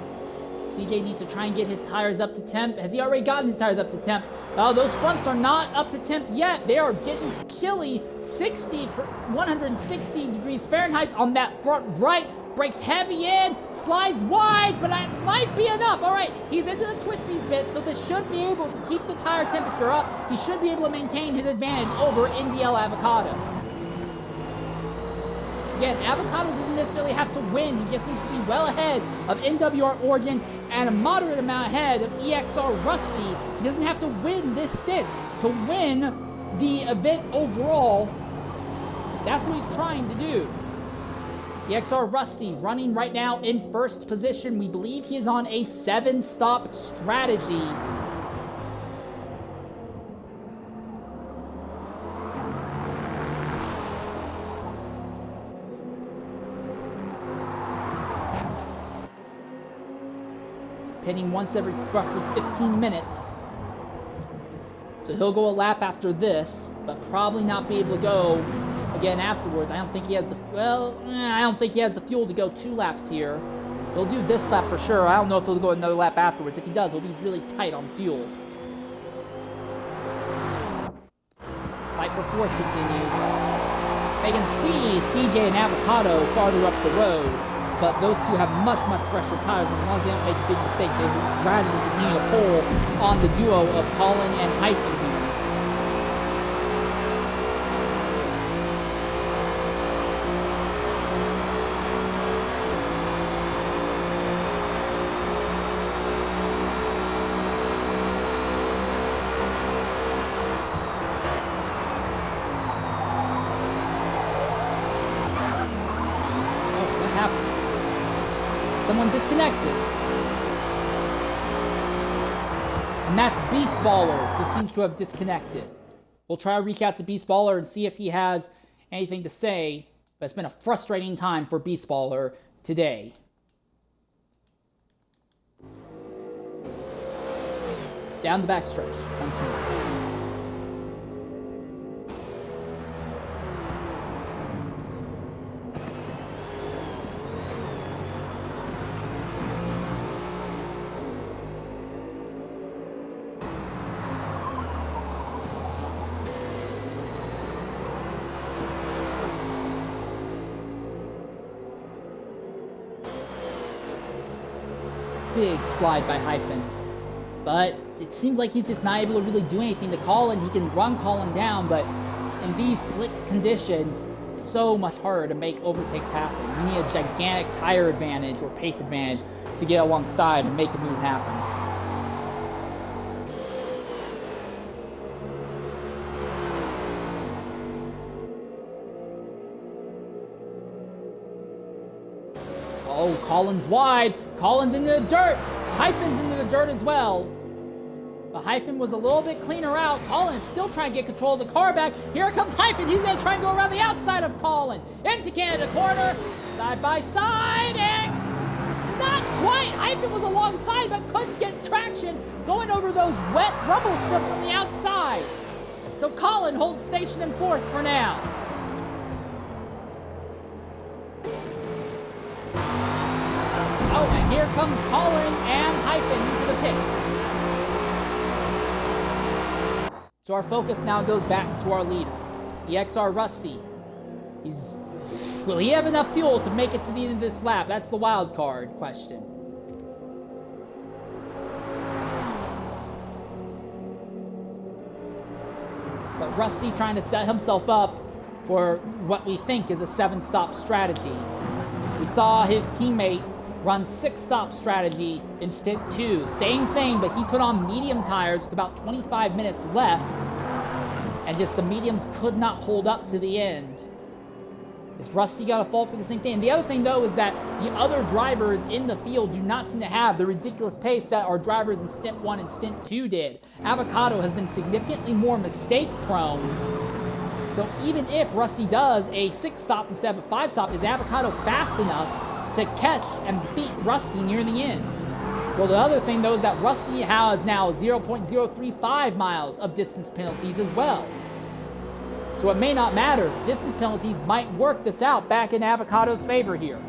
CJ needs to try and get his tires up to temp. Has he already gotten his tires up to temp? Oh, those fronts are not up to temp yet. They are getting chilly. 160 degrees Fahrenheit on that front right. Brakes heavy in, slides wide, but that might be enough. All right, he's into the twisties bit, so this should be able to keep the tire temperature up. He should be able to maintain his advantage over NDL Avocado. Again, Avocado doesn't necessarily have to win. He just needs to be well ahead of NWR Origin and a moderate amount ahead of EXR Rusty. He doesn't have to win this stint to win the event overall. That's what he's trying to do. EXR Rusty running right now in 1st position. We believe he is on a 7-stop strategy. pitting once every roughly 15 minutes. So he'll go a lap after this, but probably not be able to go again afterwards. I don't think he has the fuel to go 2 laps here. He'll do this lap for sure. I don't know if he'll go another lap afterwards. If he does, he'll be really tight on fuel. Fight for 4th continues. They can see CJ and Avocado farther up the road, but those two have much, much fresher tires. As long as they don't make a big mistake, they will gradually continue to pull on the duo of Colin and Hyphen here. Someone disconnected. And that's Beast Baller, who seems to have disconnected. We'll try to reach out to Beast Baller and see if he has anything to say, but it's been a frustrating time for Beast Baller today. Down the backstretch once more. Big slide by Hyphen. But it seems like he's just not able to really do anything to Colin. He can run Colin down, but in these slick conditions, so much harder to make overtakes happen. You need a gigantic tire advantage or pace advantage to get alongside and make a move happen. Oh, Colin's wide. Colin's into the dirt. Hyphen's into the dirt as well. The Hyphen was a little bit cleaner out. Colin is still trying to get control of the car back. Here comes Hyphen. He's going to try and go around the outside of Colin. Into Canada corner. Side by side. And not quite. Hyphen was alongside but couldn't get traction going over those wet rubble strips on the outside. So Colin holds station in 4th for now. Oh, and here comes Colin and Hyphen into the pits. So our focus now goes back to our leader, EXR Rusty. Will he have enough fuel to make it to the end of this lap? That's the wild card question. But Rusty trying to set himself up for what we think is a 7-stop strategy. We saw his teammate run 6-stop strategy in Stint 2. Same thing, but he put on medium tires with about 25 minutes left, and just the mediums could not hold up to the end. Is Rusty got to fall for the same thing? And the other thing, though, is that the other drivers in the field do not seem to have the ridiculous pace that our drivers in Stint 1 and Stint 2 did. Avocado has been significantly more mistake-prone. So even if Rusty does a 6-stop instead of a 5-stop, is Avocado fast enough to catch and beat Rusty near the end? Well, the other thing, though, is that Rusty has now 0.035 miles of distance penalties as well. So it may not matter. Distance penalties might work this out back in Avocado's favor here.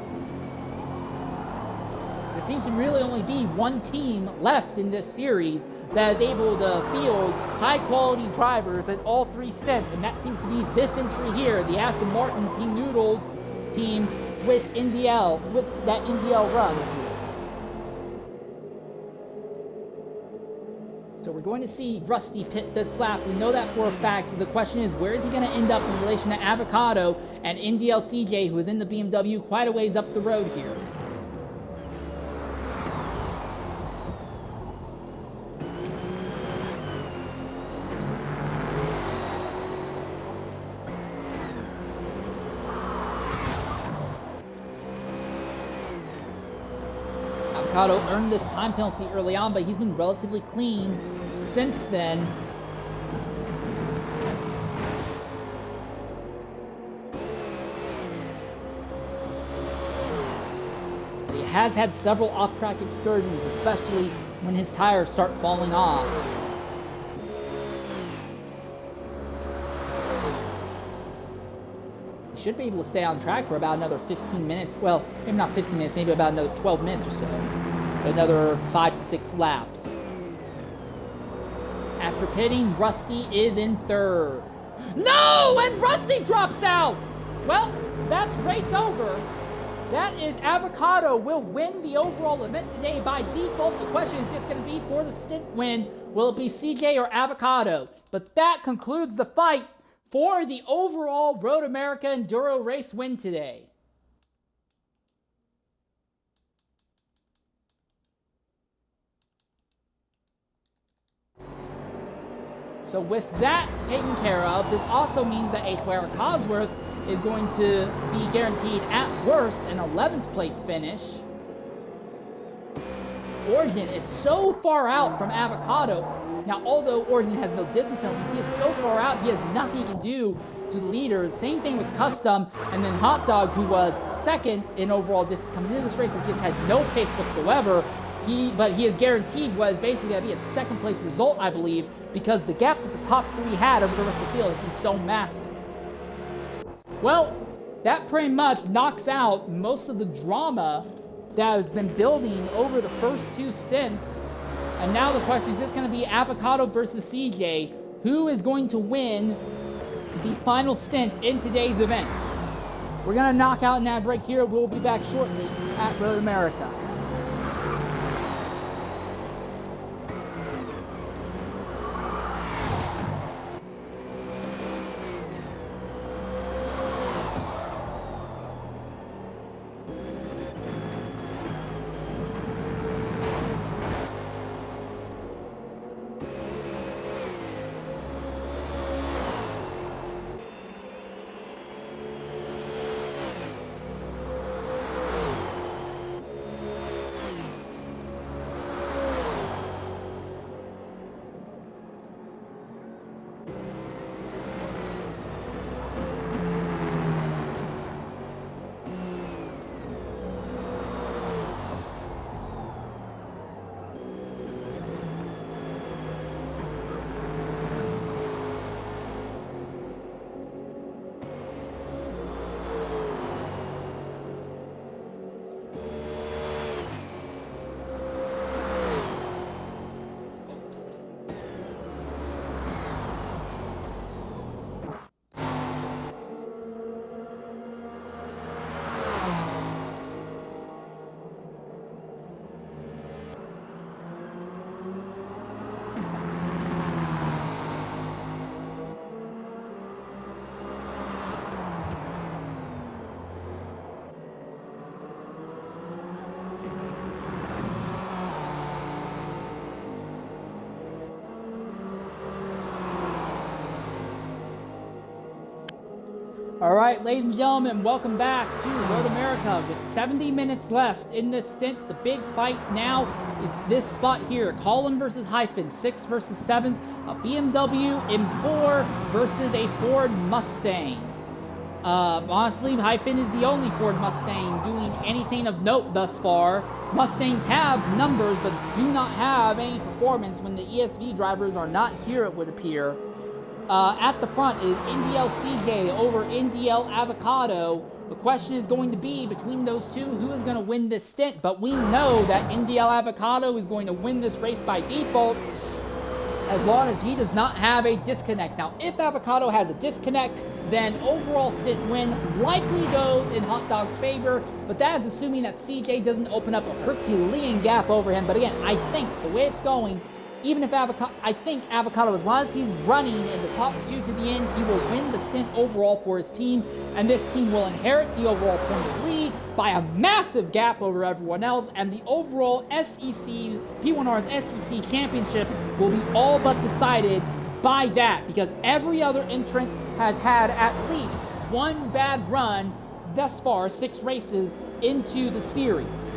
There seems to really only be one team left in this series that is able to field high-quality drivers at all 3 stints, and that seems to be this entry here, the Aston Martin Team Noodles team with NDL, with that NDL runs here. So we're going to see Rusty pit this lap. We know that for a fact. The question is, where is he going to end up in relation to Avocado and NDL CJ, who is in the BMW quite a ways up the road here? Avocado earned this time penalty early on, but he's been relatively clean since then. He has had several off-track excursions, especially when his tires start falling off. He should be able to stay on track for about another 15 minutes. Well, maybe not 15 minutes, maybe about another 12 minutes or so. Another 5 to 6 laps. After pitting, Rusty is in third. No! And Rusty drops out! Well, that's race over. That is Avocado will win the overall event today by default. The question is just going to be for the stint win. Will it be CJ or Avocado? But that concludes the fight for the overall Road America Enduro race win today. So with that taken care of, this also means that Atoira Cosworth is going to be guaranteed at worst an 11th place finish. Orton is so far out from Avocado. Now, although Orton has no distance penalties, he is so far out, he has nothing he can do to the leaders. Same thing with Custom, and then Hot Dog, who was second in overall distance coming into this race, has just had no pace whatsoever. But he is guaranteed what is basically going to be a second place result, I believe, because the gap that the top three had over the rest of the field has been so massive. Well, that pretty much knocks out most of the drama that has been building over the first two stints. And now the question is this going to be Avocado versus CJ? Who is going to win the final stint in today's event? We're going to knock out an ad break here. We'll be back shortly at Road America. All right, ladies and gentlemen, welcome back to Road America. With 70 minutes left in this stint, the big fight now is this spot here. Colin versus Hyphen, 6th versus 7th. A BMW M4 versus a Ford Mustang. Honestly, Hyphen is the only Ford Mustang doing anything of note thus far. Mustangs have numbers, but do not have any performance when the ESV drivers are not here, it would appear. At the front is NDL CJ over NDL Avocado. The question is going to be between those two, who is going to win this stint? But we know that NDL Avocado is going to win this race by default as long as he does not have a disconnect. Now, if Avocado has a disconnect, then overall stint win likely goes in Hot Dog's favor, but that is assuming that CJ doesn't open up a Herculean gap over him. But again, I think the way it's going, even if Avocado, as long as he's running in the top two to the end, he will win the stint overall for his team, and this team will inherit the overall points lead by a massive gap over everyone else, and the overall SEC, P1R's SEC championship will be all but decided by that, because every other entrant has had at least one bad run thus far, 6 races into the series.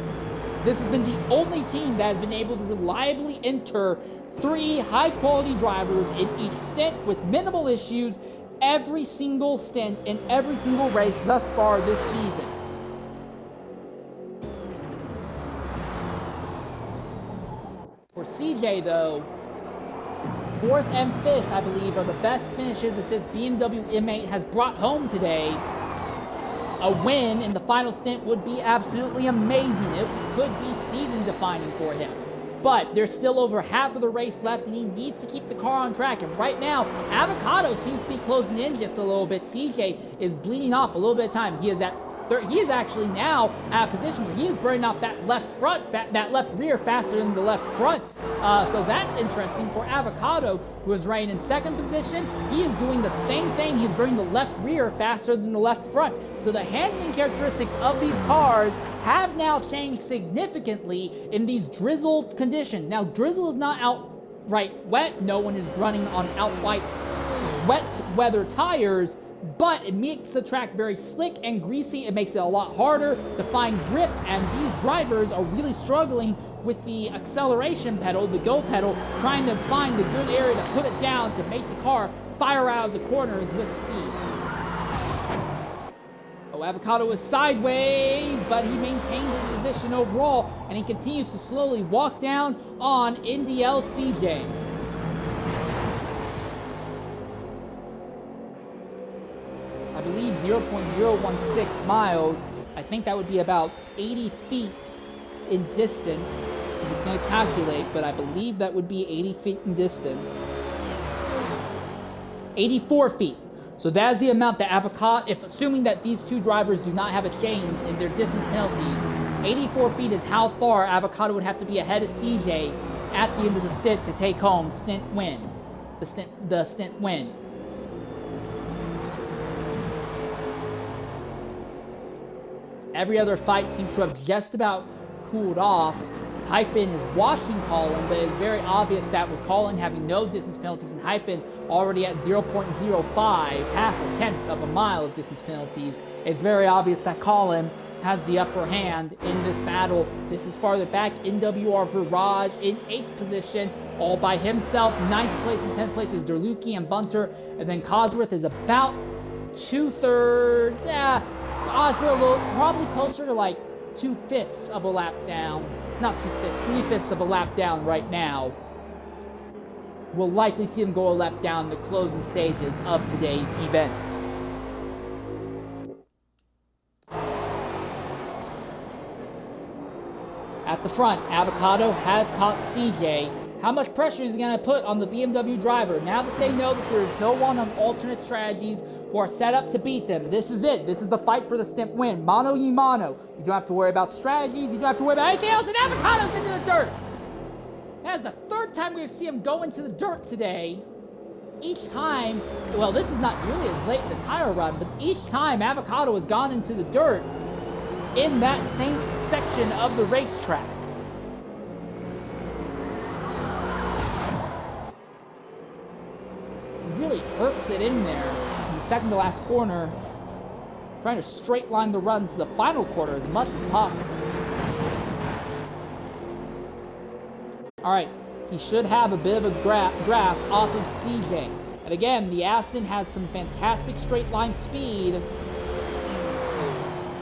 This has been the only team that has been able to reliably enter 3 high-quality drivers in each stint with minimal issues every single stint in every single race thus far this season. CJ, though, 4th and 5th, I believe, are the best finishes that this BMW M8 has brought home today. A win in the final stint would be absolutely amazing. It could be season-defining for him. But there's still over half of the race left, and he needs to keep the car on track. And right now, Avocado seems to be closing in just a little bit. CJ is bleeding off a little bit of time. He is actually now at a position where he is burning off that left front, that left rear faster than the left front. So that's interesting for Avocado, who is running in 2nd position. He is doing the same thing. He's burning the left rear faster than the left front. So the handling characteristics of these cars have now changed significantly in these drizzled conditions. Now, drizzle is not outright wet. No one is running on outright wet weather tires, but it makes the track very slick and greasy. It makes it a lot harder to find grip, and these drivers are really struggling with the acceleration pedal, the go pedal, trying to find the good area to put it down to make the car fire out of the corners with speed. Oh, Avocado is sideways, but he maintains his position overall, and he continues to slowly walk down on NDL CJ. I believe 0.016 miles. I think that would be about 80 feet in distance. I'm just going to calculate, but I believe that would be 80 feet in distance. 84 feet. So that is the amount that Avocado, if assuming that these two drivers do not have a change in their distance penalties, 84 feet is how far Avocado would have to be ahead of CJ at the end of the stint to take home stint win. The stint win. Every other fight seems to have just about cooled off. Hyphen is watching Colin, but it's very obvious that with Colin having no distance penalties and Hyphen already at 0.05, half a tenth of a mile of distance penalties, it's very obvious that Colin has the upper hand in this battle. This is farther back. NWR Viraj in 8th position, all by himself. 9th place and 10th place is Derluki and Bunter, and then Cosworth is about 2/3, honestly, probably closer to like 2/5 of a lap down. Not 2/5, 3/5 of a lap down right now. We'll likely see him go a lap down in the closing stages of today's event. At the front, Avocado has caught CJ. How much pressure is he going to put on the BMW driver now that they know that there is no one on alternate strategies who are set up to beat them? This is it. This is the fight for the stint win. Mano y mano. You don't have to worry about strategies. You don't have to worry about anything else. And Avocado's into the dirt. That is the 3rd time we've seen him go into the dirt today. Each time, well, this is not nearly as late in the tire run, but each time Avocado has gone into the dirt in that same section of the racetrack. Really hurts it in there in the second to last corner, trying to straight line the run to the final quarter as much as possible. All right, he should have a bit of a draft off of CJ. And again, the Aston has some fantastic straight line speed.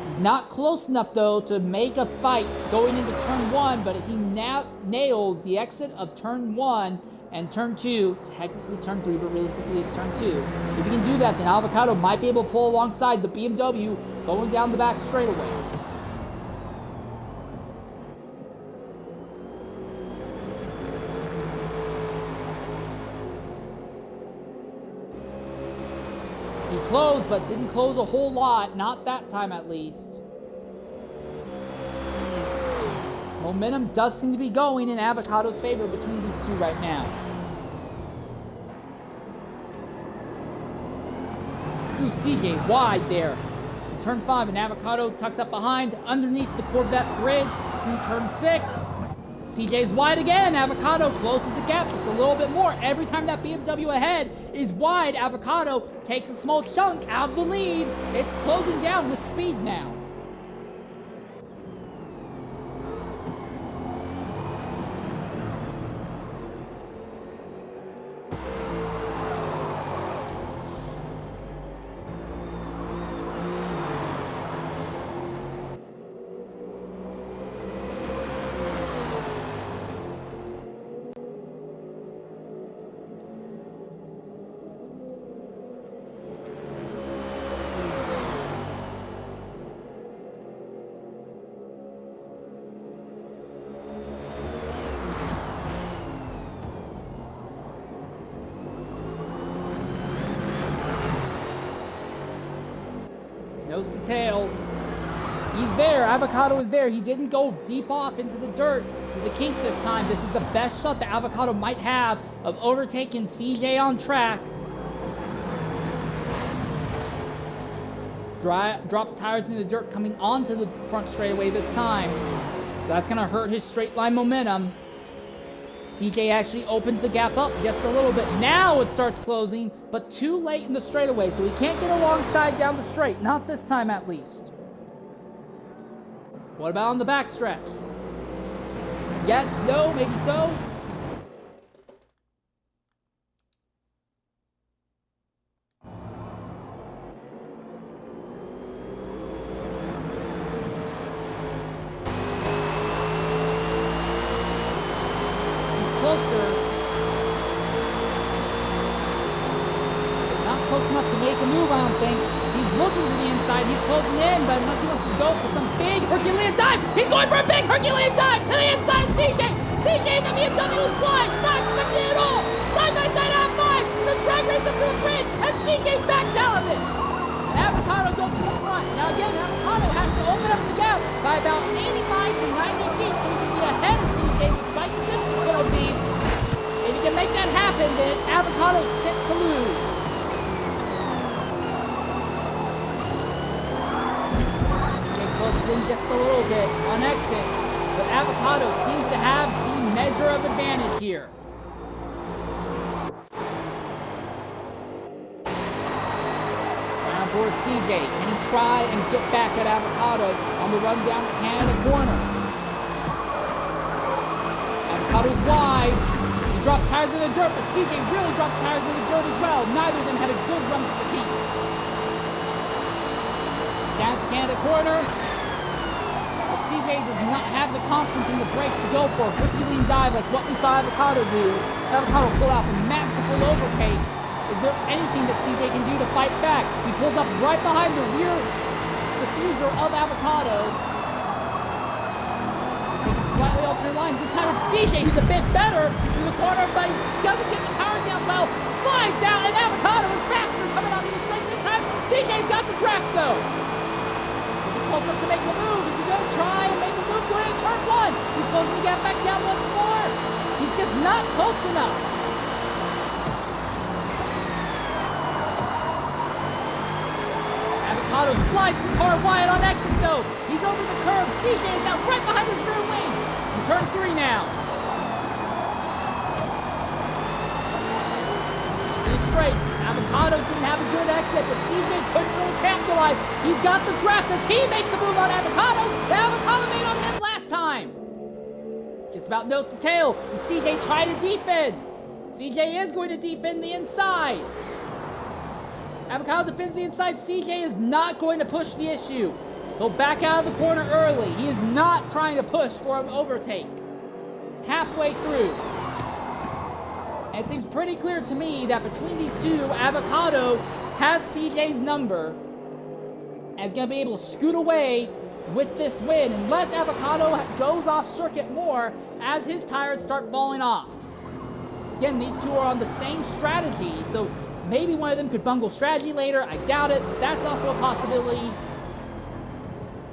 He's not close enough, though, to make a fight going into turn 1, but if he now nails the exit of turn 1 and turn 2, technically turn 3, but realistically it's turn 2. If he can do that, then Avocado might be able to pull alongside the BMW going down the back straightaway. He closed, but didn't close a whole lot. Not that time, at least. Momentum does seem to be going in Avocado's favor between these two right now. Ooh, CJ wide there. In turn 5, and Avocado tucks up behind underneath the Corvette bridge through turn 6. CJ's wide again. Avocado closes the gap just a little bit more. Every time that BMW ahead is wide, Avocado takes a small chunk out of the lead. It's closing down with speed now. nose to tail. He's there. Avocado is there. He didn't go deep off into the dirt with the kink this time. This is the best shot that Avocado might have of overtaking CJ on track. Drops tires into the dirt coming onto the front straightaway this time. That's going to hurt his straight line momentum. CJ actually opens the gap up just a little bit. Now it starts closing, but too late in the straightaway, so he can't get alongside down the straight. Not this time, at least. What about on the backstretch? Yes, no, maybe so. Closer. Not close enough to make a move, I don't think. He's looking to the inside. He's closing in, but unless he wants to go for some big Herculean dive, he's going for a big Herculean dive to the inside of CJ. CJ in the BMW is wide. Not expected at all. Side by side out of 5. The drag race up to the grid, and CJ backs out of it. And Avocado goes to the front. Now again, Avocado has to open up the gap by about 85 to 90 feet so he can be ahead of CJ despite the distance penalties. If he can make that happen, then it's Avocado's stint to lose. CJ closes in just a little bit on exit, but Avocado seems to have the measure of advantage here. Round board CJ, can he try and get back at Avocado on the run down to Canada corner? Avocado's wide. He drops tires in the dirt, but CJ really drops tires in the dirt as well. Neither of them had a good run for the heat. Down to Canada corner. But CJ does not have the confidence in the brakes to go for a Herculean dive like what we saw Avocado do. Avocado pull off a masterful overtake. Is there anything that CJ can do to fight back? He pulls up right behind the rear diffuser of Avocado. Slightly alternate lines. This time it's CJ who's a bit better through the corner, but he doesn't get the power down well. Slides out, and Avocado is faster coming onto the straight this time. CJ's got the draft though. Is he close enough to make the move? Is he going to try and make the move going into turn 1? He's closing the gap back down once more. He's just not close enough. Avocado slides the car wide on exit though. He's over the curb. CJ is now right behind his rear wing. Turn 3 now. To the straight. Avocado didn't have a good exit, but CJ couldn't really capitalize. He's got the draft. Does he make the move on Avocado? The Avocado made on him last time. Just about nose to tail. Does CJ try to defend? CJ is going to defend the inside. Avocado defends the inside. CJ is not going to push the issue. He'll back out of the corner early. He is not trying to push for an overtake. Halfway through. And it seems pretty clear to me that between these two, Avocado has CJ's number and is going to be able to scoot away with this win unless Avocado goes off circuit more as his tires start falling off. Again, these two are on the same strategy, so maybe one of them could bungle strategy later. I doubt it. That's also a possibility.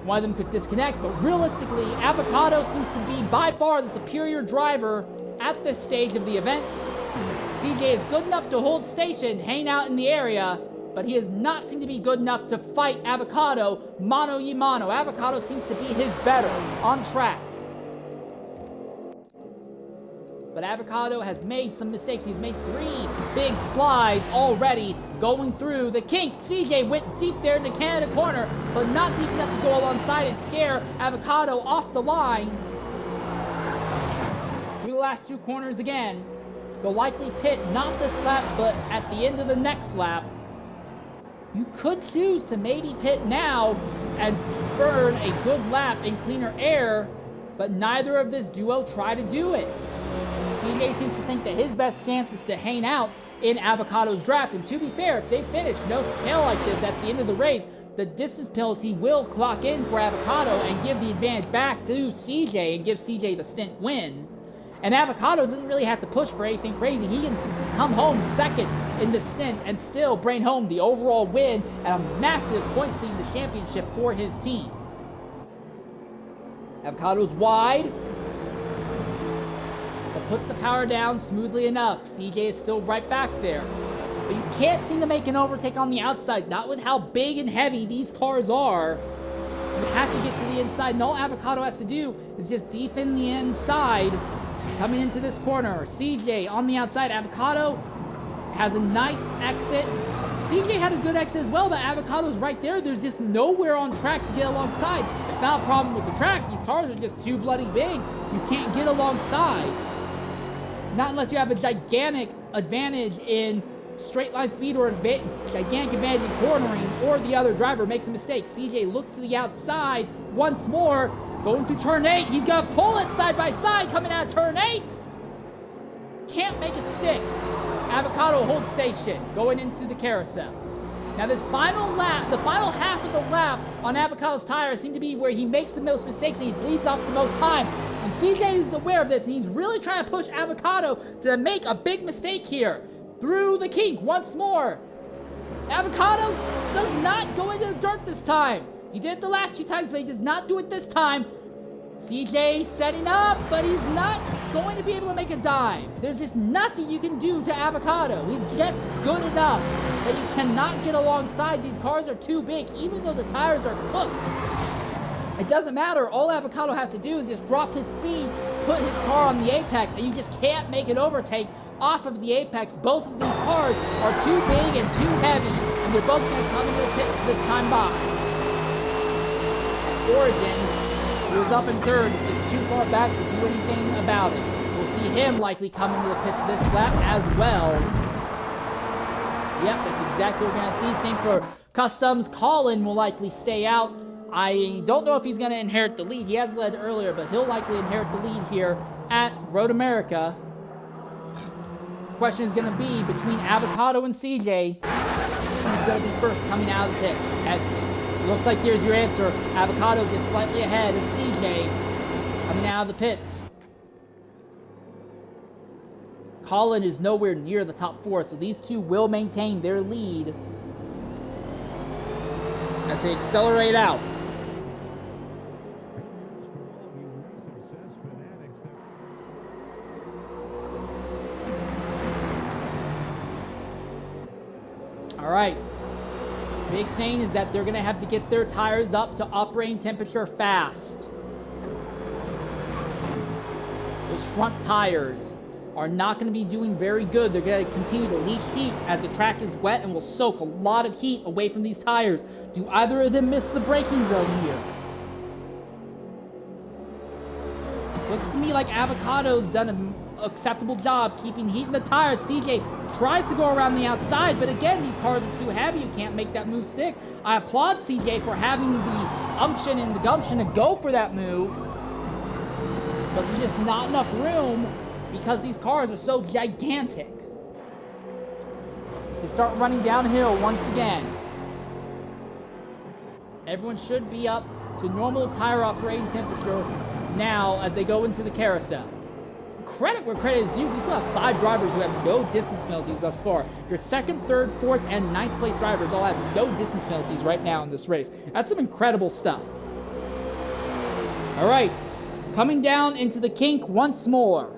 One of them could disconnect, but realistically, Avocado seems to be by far the superior driver at this stage of the event. CJ is good enough to hold station, hang out in the area, but he does not seem to be good enough to fight Avocado mano y mano. Avocado seems to be his better on track. But Avocado has made some mistakes. He's made 3 big slides already going through the kink. CJ went deep there in the Canada corner, but not deep enough to go alongside and scare Avocado off the line. Through the last 2 corners again. They'll likely pit not this lap, but at the end of the next lap. You could choose to maybe pit now and burn a good lap in cleaner air, but neither of this duo try to do it. CJ seems to think that his best chance is to hang out in Avocado's draft, and to be fair, if they finish nose to tail like this at the end of the race, the distance penalty will clock in for Avocado and give the advantage back to CJ and give CJ the stint win. And Avocado doesn't really have to push for anything crazy. He can come home second in the stint and still bring home the overall win and a massive points lead in the championship for his team. Avocado's wide, but puts the power down smoothly enough. CJ is still right back there. But you can't seem to make an overtake on the outside, not with how big and heavy these cars are. You have to get to the inside, and all Avocado has to do is just deepen the inside. Coming into this corner, CJ on the outside. Avocado has a nice exit. CJ had a good exit as well, but Avocado's right there. There's just nowhere on track to get alongside. It's not a problem with the track. These cars are just too bloody big. You can't get alongside. Not unless you have a gigantic advantage in straight line speed or a gigantic advantage in cornering, or the other driver makes a mistake. CJ looks to the outside once more, going through turn 8. He's gonna pull it side by side coming out of turn 8. Can't make it stick. Avocado holds station going into the carousel. Now this final lap, the final half of the lap on Avocado's tire seemed to be where he makes the most mistakes and he bleeds off the most time. And CJ is aware of this, and he's really trying to push Avocado to make a big mistake here. Through the kink once more. Avocado does not go into the dirt this time. He did it the last 2 times, but he does not do it this time. CJ setting up, but he's not going to be able to make a dive. There's just nothing you can do to Avocado. He's just good enough that you cannot get alongside. These cars are too big, even though the tires are cooked. It doesn't matter. All Avocado has to do is just drop his speed, put his car on the apex, and you just can't make an overtake off of the apex. Both of these cars are too big and too heavy, and they're both going to come into the pits this time by. Origin, who was up in third, is just too far back to do anything about it. We'll see him likely come into the pits this lap as well. Yep, that's exactly what we're going to see. Same for Customs. Colin will likely stay out. I don't know if he's going to inherit the lead. He has led earlier, but he'll likely inherit the lead here at Road America. Question is going to be between Avocado and CJ. Who's going to be first coming out of the pits? It looks like there's your answer. Avocado just slightly ahead of CJ coming out of the pits. Colin is nowhere near the top 4, so these two will maintain their lead as they accelerate out. All right, big thing is that they're going to have to get their tires up to operating temperature fast. Those front tires are not going to be doing very good. They're going to continue to leach heat as the track is wet and will soak a lot of heat away from these tires. Do either of them miss the braking zone here? Looks to me like Avocado's done an acceptable job keeping heat in the tires. CJ tries to go around the outside, but again, these cars are too heavy. You can't make that move stick. I applaud CJ for having the umption and the gumption to go for that move, but there's just not enough room because these cars are so gigantic. As they start running downhill once again. Everyone should be up to normal tire operating temperature now as they go into the carousel. Credit where credit is due. We still have 5 drivers who have no distance penalties thus far. Your 2nd, 3rd, 4th, and 9th place drivers all have no distance penalties right now in this race. That's some incredible stuff. All right, coming down into the kink once more.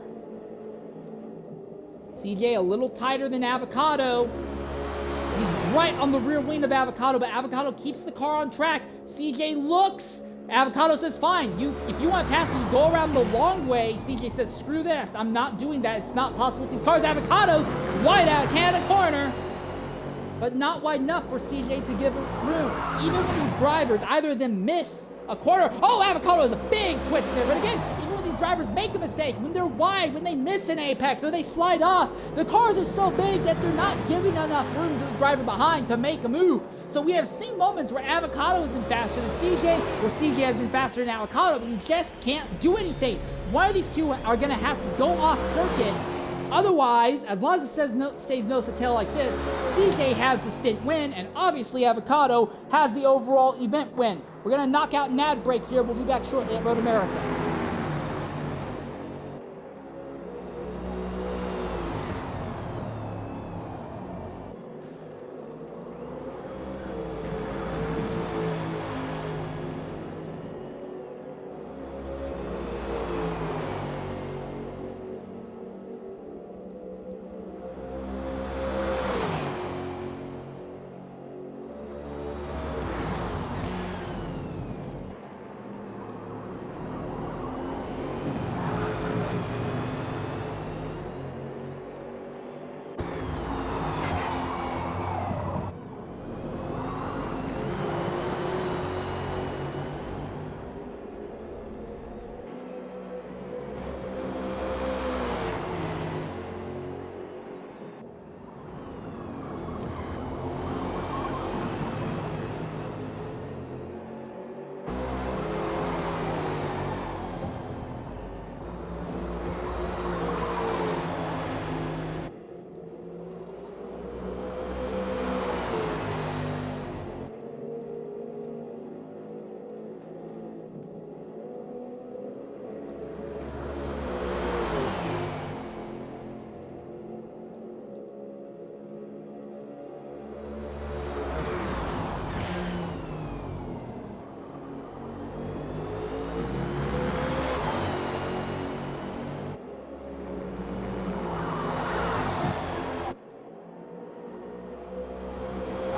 CJ a little tighter than Avocado. He's right on the rear wing of Avocado, but Avocado keeps the car on track. CJ looks. Avocado says, fine, if you want to pass me, go around the long way. CJ says, screw this. I'm not doing that. It's not possible with these cars. Avocado's wide out of Canada corner, but not wide enough for CJ to give room. Even when these drivers, either of them miss a corner. Oh, Avocado has a big twitch there, but again, even when these drivers make a mistake, when they're wide, when they miss an apex, or they slide off, the cars are so big that they're not giving enough room to the driver behind to make a move. So we have seen moments where Avocado has been faster than CJ, where CJ has been faster than Avocado, but you just can't do anything. One of these two are going to have to go off circuit. Otherwise, as long as it stays nose to tail like this, CJ has the stint win, and obviously Avocado has the overall event win. We're going to knock out an ad break here. We'll be back shortly at Road America.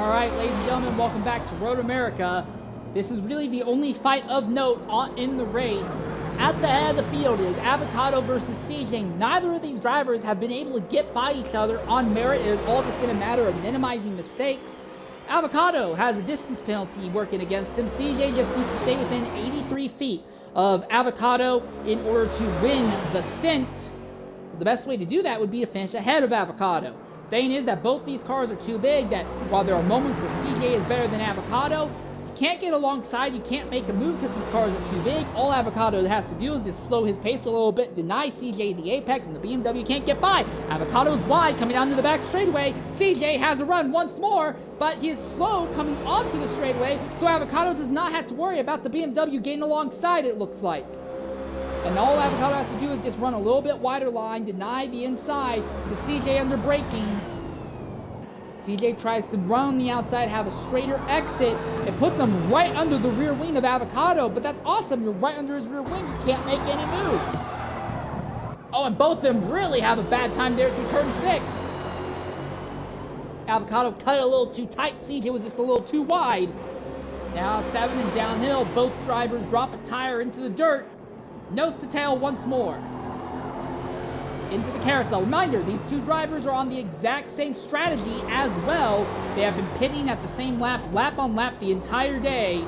All right, ladies and gentlemen, welcome back to Road America. This is really the only fight of note in the race. At the head of the field is Avocado versus CJ. Neither of these drivers have been able to get by each other on merit. It is all just been a matter of minimizing mistakes. Avocado has a distance penalty working against him. CJ just needs to stay within 83 feet of Avocado in order to win the stint. The best way to do that would be to finish ahead of Avocado. Thing is that both these cars are too big, that while there are moments where CJ is better than Avocado, you can't get alongside, you can't make a move because these cars are too big. All Avocado has to do is just slow his pace a little bit, deny CJ the apex, and the BMW can't get by. Avocado's wide coming down to the back straightaway. CJ has a run once more, but he is slow coming onto the straightaway, so Avocado does not have to worry about the BMW getting alongside, it looks like. And all Avocado has to do is just run a little bit wider line, deny the inside to CJ under braking. CJ tries to run on the outside, have a straighter exit. It puts him right under the rear wing of Avocado, but that's awesome. You're right under his rear wing. You can't make any moves. Oh, and both of them really have a bad time there through turn 6. Avocado cut it a little too tight. CJ was just a little too wide. Now 7 and downhill. Both drivers drop a tire into the dirt. Nose to tail once more. Into the carousel. Reminder, these two drivers are on the exact same strategy as well. They have been pitting at the same lap on lap the entire day.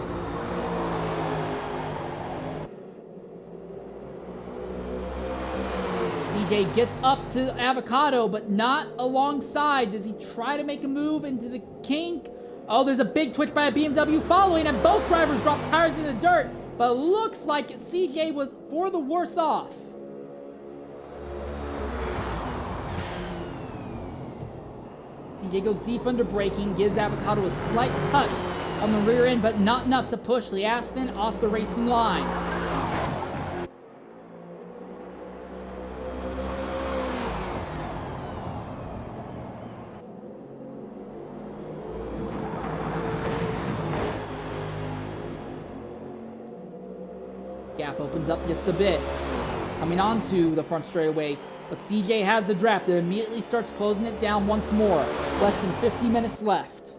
CJ gets up to Avocado, but not alongside. Does he try to make a move into the kink? Oh, there's a big twitch by a BMW following, and both drivers drop tires in the dirt. But it looks like CJ was for the worse off. CJ goes deep under braking, gives Avocado a slight touch on the rear end, but not enough to push the Aston off the racing line. Gap opens up just a bit, coming onto the front straightaway, but CJ has the draft and immediately starts closing it down once more. Less than 50 minutes left. So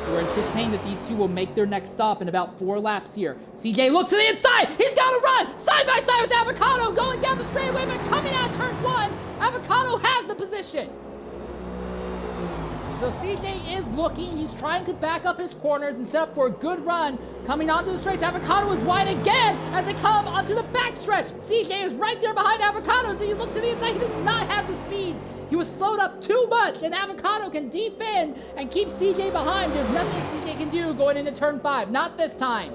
we're anticipating that these two will make their next stop in about 4 laps here. CJ looks to the inside. He's got to run side by side with Avocado going down the straightaway, but coming out of turn 1, Avocado has the position. So CJ is looking, he's trying to back up his corners and set up for a good run. Coming onto the straight, Avocado is wide again as they come onto the backstretch. CJ is right there behind Avocado, so you look to the inside, he does not have the speed. He was slowed up too much, and Avocado can defend and keep CJ behind. There's nothing CJ can do going into turn 5, not this time.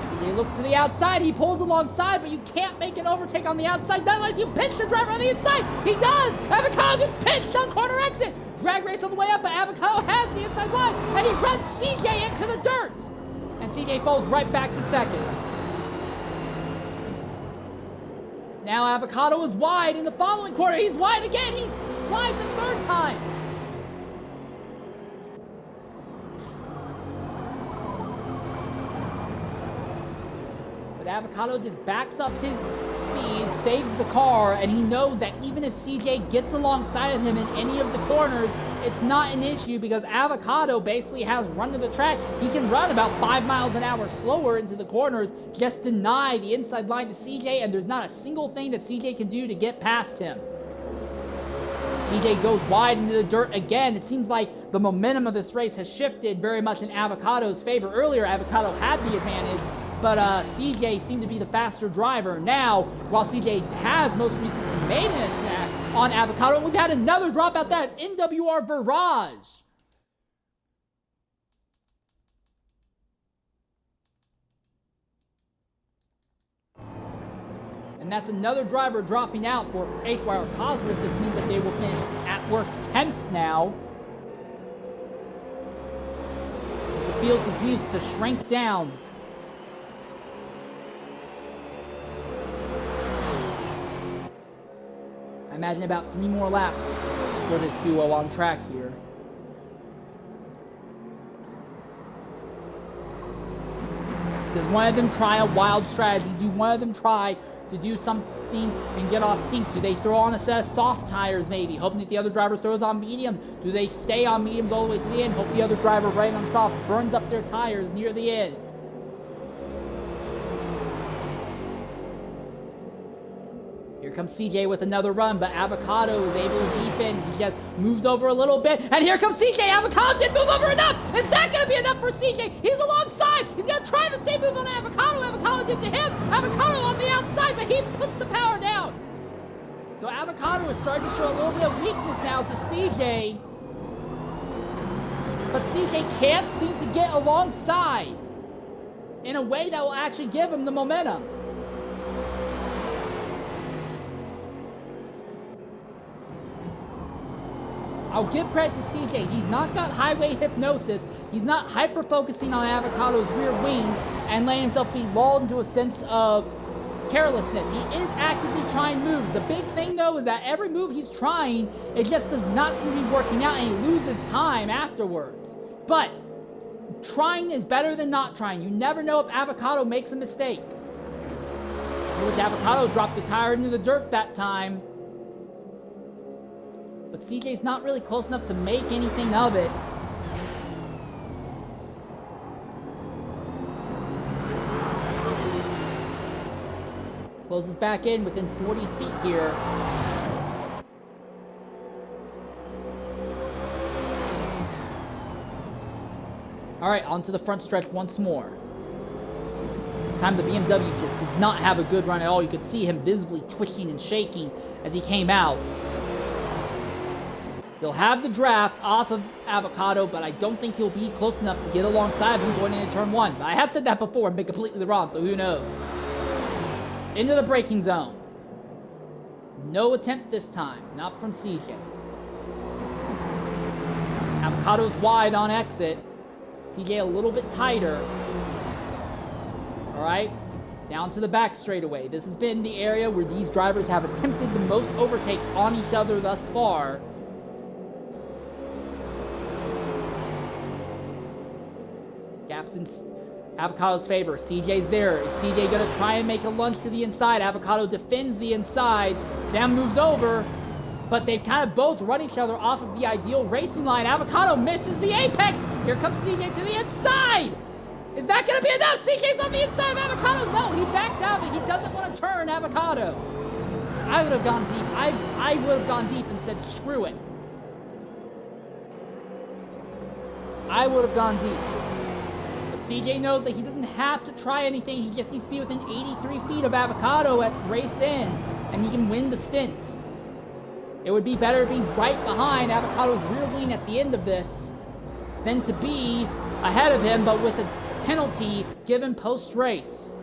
CJ looks to the outside, he pulls alongside, but you can't make an overtake on the outside, not unless you pinch the driver on the inside. He does! Avocado gets pinched on corner exit. Drag race on the way up, but Avocado has the inside line, and he runs CJ into the dirt. And CJ falls right back to second. Now Avocado is wide in the following corner. He's wide again. He slides a third time. Avocado just backs up his speed, saves the car, and he knows that even if CJ gets alongside of him in any of the corners, it's not an issue because Avocado basically has run to the track. He can run about 5 miles an hour slower into the corners, just deny the inside line to CJ, and there's not a single thing that CJ can do to get past him. CJ goes wide into the dirt again. It seems like the momentum of this race has shifted very much in Avocado's favor. Earlier, Avocado had the advantage, but CJ seemed to be the faster driver. Now, while CJ has most recently made an attack on Avocado, we've had another dropout. That is NWR Virage. And that's another driver dropping out for HYR Cosworth. This means that they will finish at worst 10th now, as the field continues to shrink down. I imagine about 3 more laps for this duo on track here. Does one of them try a wild strategy? Do one of them try to do something and get off sync? Do they throw on a set of soft tires maybe, hoping that the other driver throws on mediums? Do they stay on mediums all the way to the end, hope the other driver right on softs burns up their tires near the end? Here comes CJ with another run, but Avocado is able to deepen. He just moves over a little bit, and here comes CJ. Avocado didn't move over enough. Is that going to be enough for CJ? He's alongside. He's going to try the same move on Avocado. Avocado did to him. Avocado on the outside, but he puts the power down. So Avocado is starting to show a little bit of weakness now to CJ. But CJ can't seem to get alongside in a way that will actually give him the momentum. I'll give credit to CJ. He's not got highway hypnosis. He's not hyper-focusing on Avocado's rear wing and letting himself be lulled into a sense of carelessness. He is actively trying moves. The big thing, though, is that every move he's trying, it just does not seem to be working out, and he loses time afterwards. But trying is better than not trying. You never know if Avocado makes a mistake. With Avocado dropped the tire into the dirt that time. But CJ's not really close enough to make anything of it. Closes back in within 40 feet here. All right, onto the front stretch once more. This time the BMW just did not have a good run at all. You could see him visibly twitching and shaking as he came out. He'll have the draft off of Avocado, but I don't think he'll be close enough to get alongside him going into turn one. But I have said that before and been completely wrong, so who knows. Into the braking zone. No attempt this time, not from CJ. Avocado's wide on exit. CJ a little bit tighter. All right, down to the back straightaway. This has been the area where these drivers have attempted the most overtakes on each other thus far. Gaps in Avocado's favor. CJ's there. Is CJ going to try and make a lunge to the inside? Avocado defends the inside, then moves over, but they kind of both run each other off of the ideal racing line. Avocado misses the apex. Here comes CJ to the inside. Is that going to be enough? CJ's on the inside of Avocado. No, he backs out of it. He doesn't want to turn Avocado. I would have gone deep. I would have gone deep and said, screw it. I would have gone deep. CJ knows that he doesn't have to try anything. He just needs to be within 83 feet of Avocado at race in, and he can win the stint. It would be better being right behind Avocado's rear wing at the end of this than to be ahead of him, but with a penalty given post-race.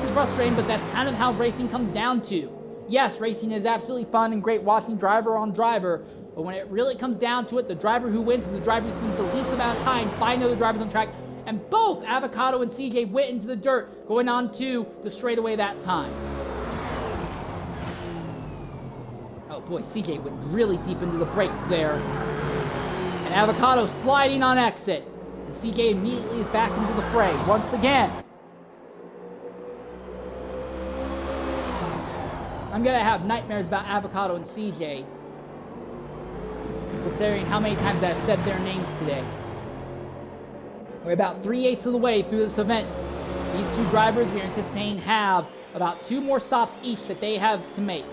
It's frustrating, but that's kind of how racing comes down to. Yes, racing is absolutely fun and great watching driver on driver, but when it really comes down to it, the driver who wins is the driver who spends the least amount of time finding other drivers on track, and both Avocado and CJ went into the dirt, going on to the straightaway that time. Oh boy, CJ went really deep into the brakes there. And Avocado sliding on exit, and CJ immediately is back into the fray once again. I'm gonna have nightmares about Avocado and CJ, considering how many times I've said their names today. We're about 3/8 of the way through this event. These two drivers we are anticipating have about 2 more stops each that they have to make.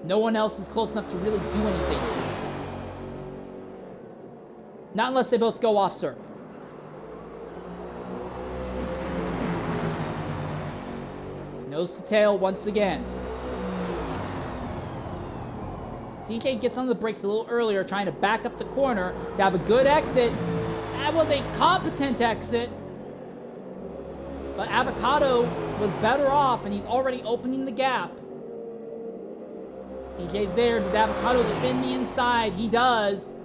No one else is close enough to really do anything to it. Not unless they both go off circuit. Nose to tail once again. CJ gets on the brakes a little earlier, trying to back up the corner to have a good exit. That was a competent exit. But Avocado was better off, and he's already opening the gap. CJ's there. Does Avocado defend the inside? He does.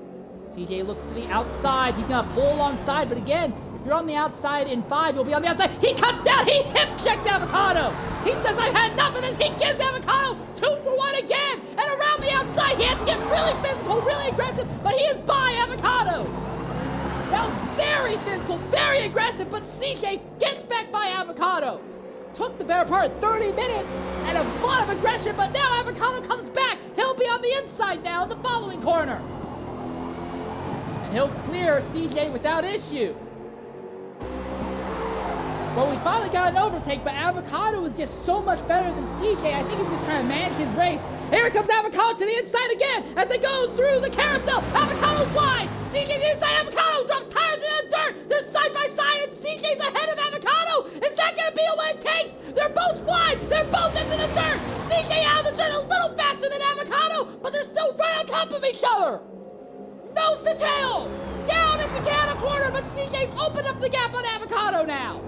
CJ looks to the outside. He's going to pull alongside, but again, if you're on the outside in 5, you'll be on the outside. He cuts down. He hip checks Avocado. He says, I've had enough of this. He gives Avocado 2 for 1 again. And around the outside, he had to get really physical, really aggressive, but he is by Avocado. That was very physical, very aggressive, but CJ gets back by Avocado. Took the better part of 30 minutes and a lot of aggression, but now Avocado comes back. He'll be on the inside now in the following corner. And he'll clear CJ without issue. Well, we finally got an overtake, but Avocado is just so much better than CJ. I think he's just trying to manage his race. Here comes Avocado to the inside again as they go through the carousel. Avocado's wide. CJ to the inside. Avocado drops tires in the dirt. They're side by side, and CJ's ahead of Avocado. Is that going to be what it takes? They're both wide. They're both into the dirt. CJ out of the dirt a little faster than Avocado, but they're still right on top of each other. Nose to tail. Down into Canada corner, but CJ's opened up the gap on Avocado now.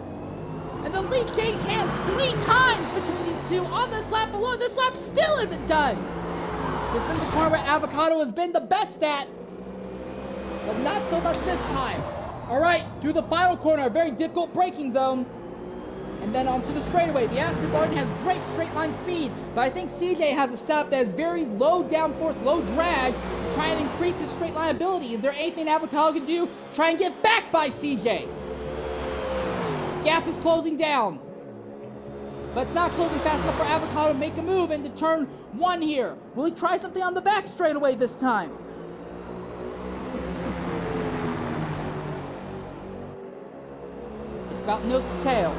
And the lead changed hands 3 times between these two on this lap alone. This lap still isn't done. This has been the corner where Avocado has been the best at, but not so much this time. All right, through the final corner, a very difficult braking zone. And then onto the straightaway. The Aston Martin has great straight line speed, but I think CJ has a setup that is very low downforce, low drag to try and increase his straight line ability. Is there anything Avocado can do to try and get back by CJ? Gap is closing down, but it's not closing fast enough for Avocado to make a move into turn 1 here. Will he try something on the back straightaway this time? It's about nose to tail.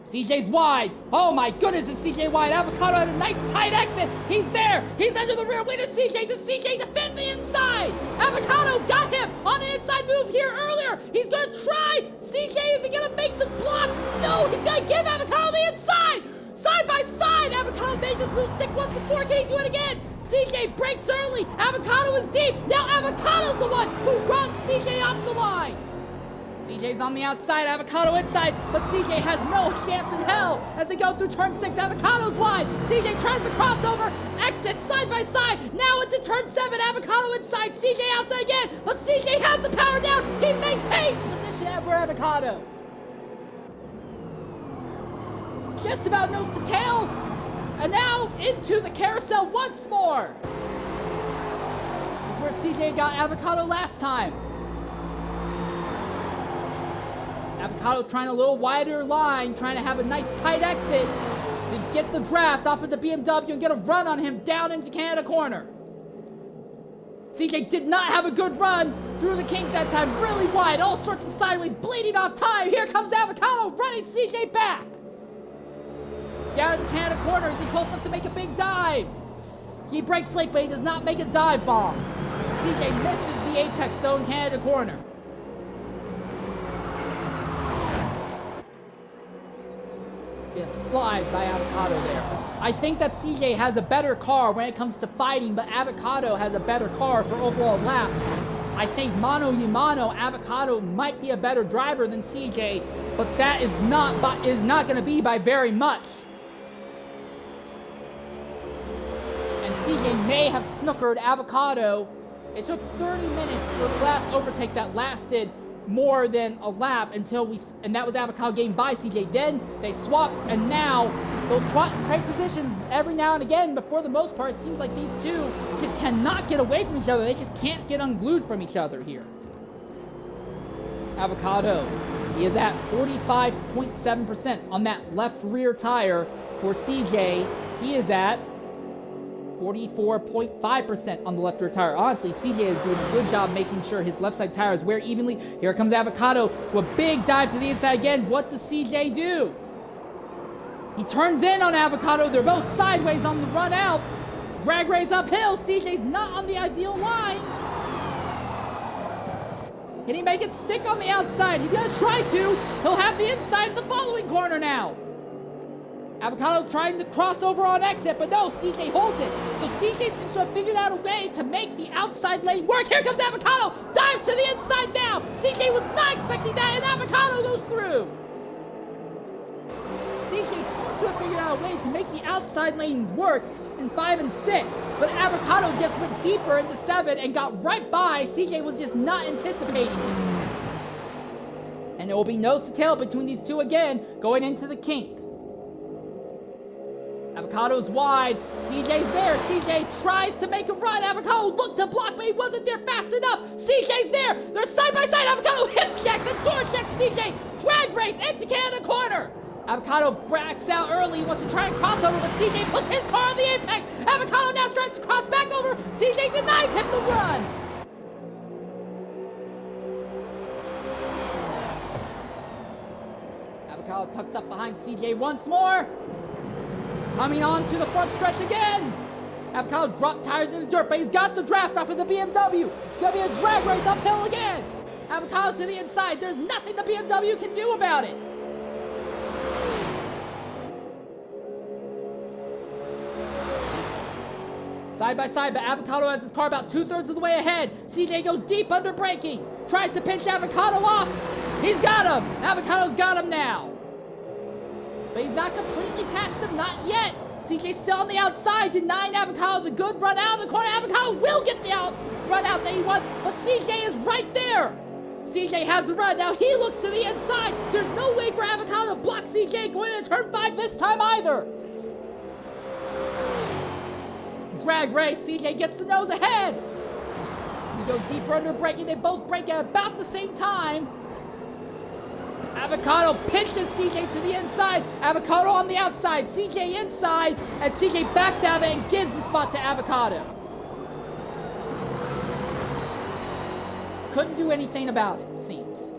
CJ's wide. Oh my goodness, is CJ wide? Avocado had a nice tight exit. He's there. He's under the rear wing of CJ. Does CJ defend the inside? Avocado got him on an inside move here earlier. He's going to try. CJ isn't going to make the block. No, he's going to give Avocado the inside. Side by side. Avocado made this move stick once before. Can he do it again? CJ breaks early. Avocado is deep. Now Avocado's the one who runs CJ off the line. CJ's on the outside, Avocado inside, but CJ has no chance in hell as they go through turn 6. Avocado's wide. CJ tries the crossover, exits side by side. Now into turn 7, Avocado inside, CJ outside again, but CJ has the power down. He maintains position for Avocado. Just about nose to tail, and now into the carousel once more. This is where CJ got Avocado last time. Avocado trying a little wider line, trying to have a nice tight exit to get the draft off of the BMW and get a run on him down into Canada corner. CJ did not have a good run through the kink that time, really wide, all sorts of sideways, bleeding off time. Here comes Avocado running CJ back. Down into Canada corner, is he close enough to make a big dive? He breaks late, but he does not make a dive bomb. CJ misses the apex though in Canada corner. Slide by Avocado there. I think that CJ has a better car when it comes to fighting, but Avocado has a better car for overall laps. I think mano y mano, Avocado might be a better driver than CJ, but that is not going to be by very much. And CJ may have snookered Avocado. It took 30 minutes for the last overtake that lasted more than a lap and that was Avocado getting by CJ. Then they swapped, and now they'll trade positions every now and again, but for the most part, it seems like these two just cannot get away from each other. They just can't get unglued from each other here. Avocado, he is at 45.7% on that left rear tire. For CJ, he is at 44.5% on the left rear tire. Honestly, CJ is doing a good job making sure his left side tires wear evenly. Here comes Avocado to a big dive to the inside again. What does CJ do? He turns in on Avocado. They're both sideways on the run out. Drag race uphill. CJ's not on the ideal line. Can he make it stick on the outside? He's going to try to. He'll have the inside in the following corner now. Avocado trying to cross over on exit, but no, CJ holds it. So CJ seems to have figured out a way to make the outside lane work. Here comes Avocado, dives to the inside now. CJ was not expecting that, and Avocado goes through. CJ seems to have figured out a way to make the outside lanes work in 5 and 6, but Avocado just went deeper into 7 and got right by. CJ was just not anticipating it. And it will be nose to tail between these two again, going into the kink. Avocado's wide. CJ's there. CJ tries to make a run. Avocado looked to block, but he wasn't there fast enough. CJ's there. They're side by side. Avocado hip checks and door checks CJ. Drag race into Canada corner. Avocado backs out early. He wants to try and cross over, but CJ puts his car on the apex. Avocado now tries to cross back over. CJ denies him the run. Avocado tucks up behind CJ once more. Coming on to the front stretch again. Avocado dropped tires in the dirt, but he's got the draft off of the BMW. It's going to be a drag race uphill again. Avocado to the inside. There's nothing the BMW can do about it. Side by side, but Avocado has his car about 2/3 of the way ahead. CJ goes deep under braking. Tries to pinch Avocado off. He's got him. Avocado's got him now. But he's not completely past him, not yet. CJ's still on the outside, denying Avocado the good run out of the corner. Avocado will get the run out that he wants, but CJ is right there. CJ has the run. Now he looks to the inside. There's no way for Avocado to block CJ going into turn 5 this time either. Drag race. CJ gets the nose ahead. He goes deeper under braking. They both brake at about the same time. Avocado pinches CJ to the inside. Avocado on the outside. CJ inside. And CJ backs out of it and gives the spot to Avocado. Couldn't do anything about it, it seems.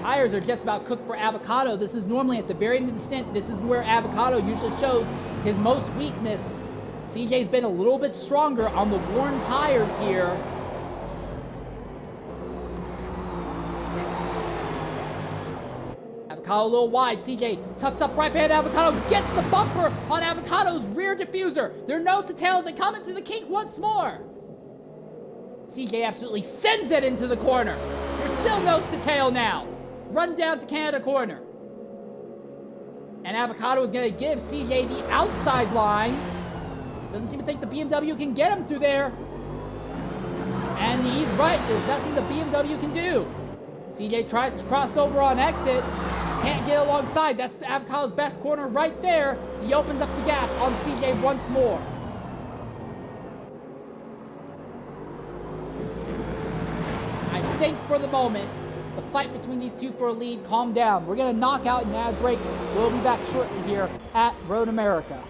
Tires are just about cooked for Avocado. This is normally at the very end of the stint. This is where Avocado usually shows his most weakness. CJ's been a little bit stronger on the worn tires here. Avocado a little wide. CJ tucks up right behind Avocado, gets the bumper on Avocado's rear diffuser. Their nose to tail as they come into the kink once more. CJ absolutely sends it into the corner. They're still nose to tail now. Run down to Canada corner. And Avocado is going to give CJ the outside line. Doesn't seem to think the BMW can get him through there. And he's right. There's nothing the BMW can do. CJ tries to cross over on exit. Can't get alongside. That's Avocado's best corner right there. He opens up the gap on CJ once more. I think for the moment, the fight between these two for a lead calmed down. We're going to knock out and ad break. We'll be back shortly here at Road America.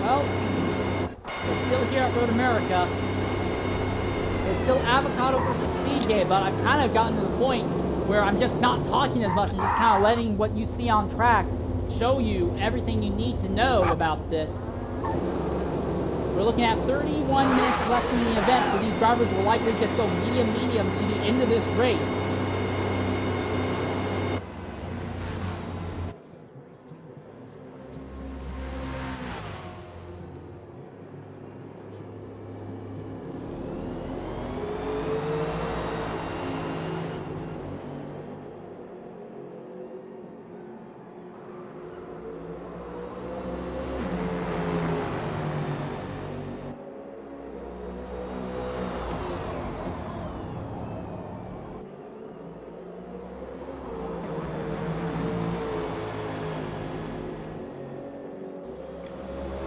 Well, we're still here at Road America. It's still Avocado versus CJ, but I've kind of gotten to the point where I'm just not talking as much and just kind of letting what you see on track show you everything you need to know about this. We're looking at 31 minutes left in the event, so these drivers will likely just go medium to the end of this race.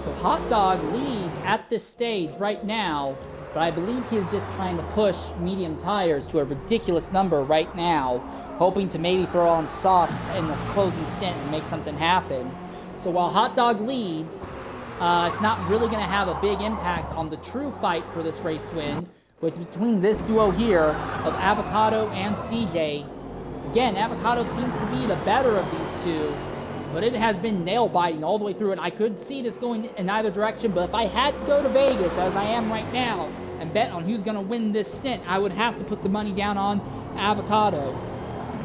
So Hot Dog leads at this stage right now, but I believe he is just trying to push medium tires to a ridiculous number right now, hoping to maybe throw on softs in the closing stint and make something happen. So while Hot Dog leads, it's not really going to have a big impact on the true fight for this race win, which is between this duo here of Avocado and CJ. Again, Avocado seems to be the better of these two, but it has been nail-biting all the way through, and I could see this going in either direction, but if I had to go to Vegas, as I am right now, and bet on who's going to win this stint, I would have to put the money down on Avocado.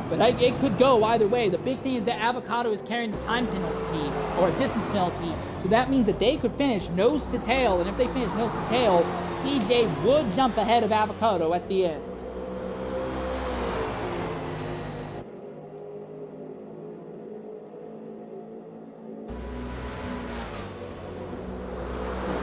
But it could go either way. The big thing is that Avocado is carrying the time penalty, or a distance penalty, so that means that they could finish nose to tail, and if they finish nose to tail, CJ would jump ahead of Avocado at the end.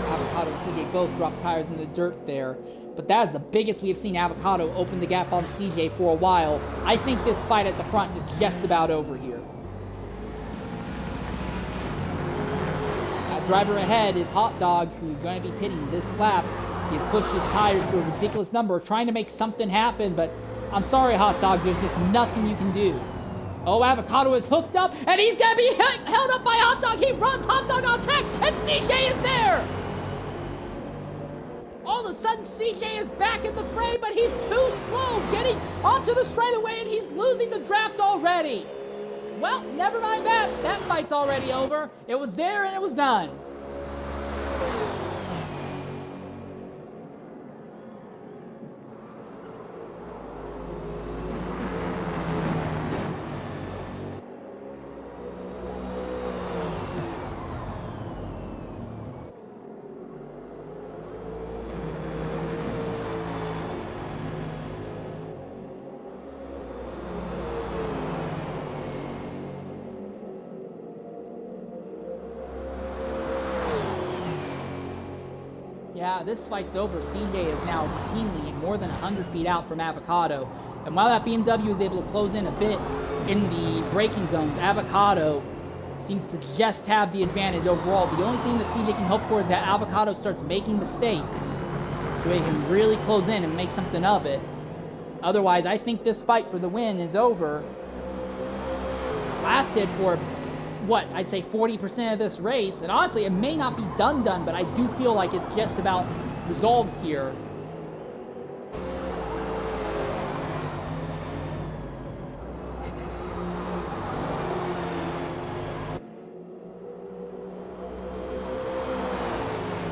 Avocado and CJ both dropped tires in the dirt there, but that is the biggest we have seen Avocado open the gap on CJ for a while. I think this fight at the front is just about over here. That driver ahead is Hot Dog, who's going to be pitting this lap. He has pushed his tires to a ridiculous number, trying to make something happen, but I'm sorry, Hot Dog, there's just nothing you can do. Oh, Avocado is hooked up, and he's going to be held up by Hot Dog. He runs Hot Dog on track, and CJ is there! All of a sudden, CJ is back in the fray, but he's too slow getting onto the straightaway, and he's losing the draft already. Well, never mind that. That fight's already over. It was there, and it was done. Yeah, this fight's over. CJ is now routinely more than 100 feet out from Avocado. And while that BMW is able to close in a bit in the braking zones, Avocado seems to just have the advantage overall. The only thing that CJ can hope for is that Avocado starts making mistakes so he can really close in and make something of it. Otherwise, I think this fight for the win is over. Lasted for what, I'd say 40% of this race, and honestly, it may not be done, but I do feel like it's just about resolved here.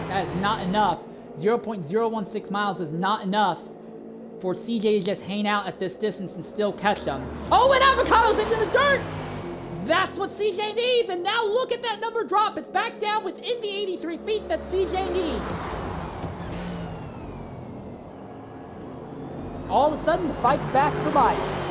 That is not enough. 0.016 miles is not enough for CJ to just hang out at this distance and still catch them. Oh, and Avocado's into the dirt! That's what CJ needs, and now look at that number drop. It's back down within the 83 feet that CJ needs. All of a sudden, the fight's back to life.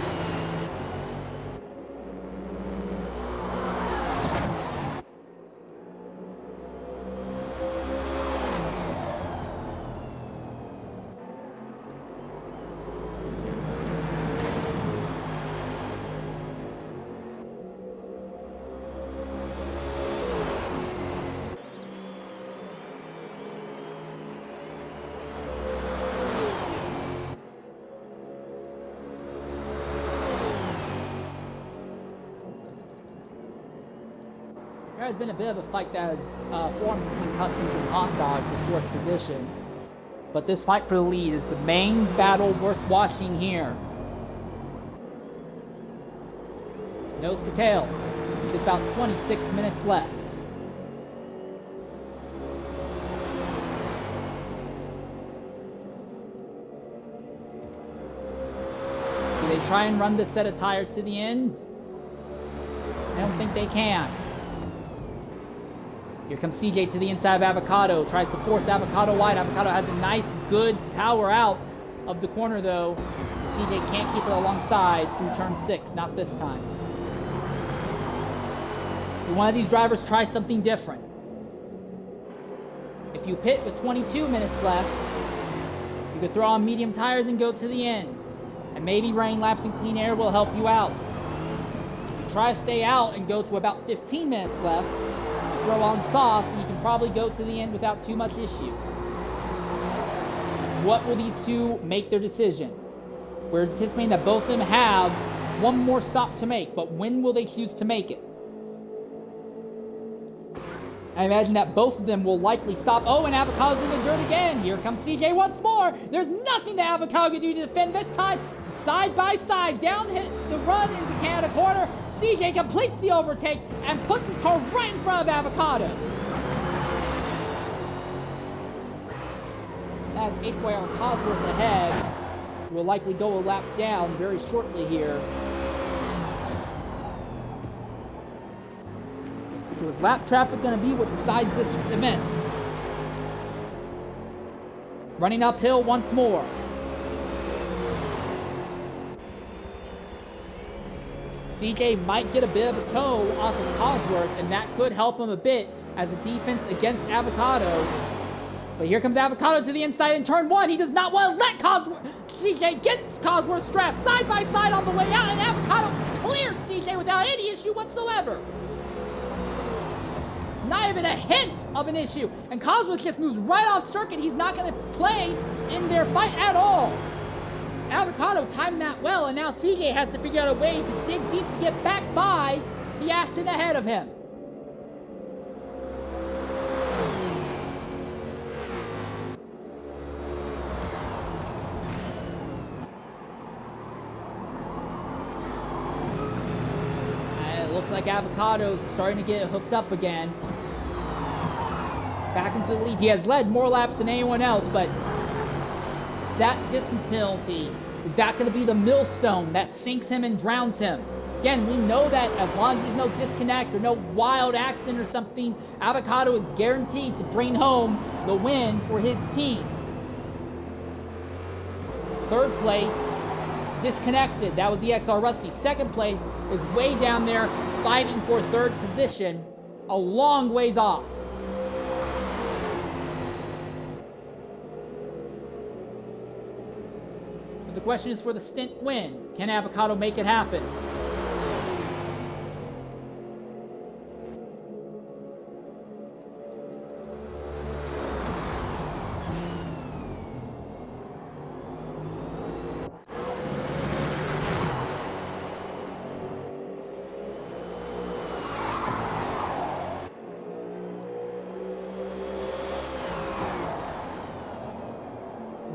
There has been a bit of a fight that has formed between Customs and Hot Dog for 4th position. But this fight for the lead is the main battle worth watching here. Nose to tail. There's about 26 minutes left. Do they try and run this set of tires to the end? I don't think they can. Here comes CJ to the inside of Avocado. Tries to force Avocado wide. Avocado has a nice, good power out of the corner, though. CJ can't keep it alongside through turn 6. Not this time. Do one of these drivers try something different? If you pit with 22 minutes left, you could throw on medium tires and go to the end. And maybe running laps in clean air will help you out. If you try to stay out and go to about 15 minutes left, throw on softs, and you can probably go to the end without too much issue. What will these two make their decision? We're anticipating that both of them have one more stop to make, but when will they choose to make it? I imagine that both of them will likely stop. Oh, and Avocado's in the dirt again. Here comes CJ once more. There's nothing that Avocado can do to defend this time. Side by side, down hit the run into Canada corner. CJ completes the overtake and puts his car right in front of Avocado. As HYR Cosworth ahead, will likely go a lap down very shortly here. So is lap traffic going to be what decides this event? Running uphill once more. CJ might get a bit of a toe off of Cosworth, and that could help him a bit as a defense against Avocado. But here comes Avocado to the inside in turn 1. He does not want to let CJ get Cosworth strapped side by side on the way out, and Avocado clears CJ without any issue whatsoever. Not even a hint of an issue. And Cosworth just moves right off circuit. He's not going to play in their fight at all. Avocado timed that well, and now CJ has to figure out a way to dig deep to get back by the Aston ahead of him. And it looks like Avocado's starting to get hooked up again. Back into the lead. He has led more laps than anyone else, but that distance penalty, is that going to be the millstone that sinks him and drowns him? Again, we know that as long as there's no disconnect or no wild accident or something, Avocado is guaranteed to bring home the win for his team. 3rd place, disconnected. That was EXR Rusty. 2nd place is way down there fighting for 3rd position, a long ways off. The question is for the stint win. Can Avocado make it happen?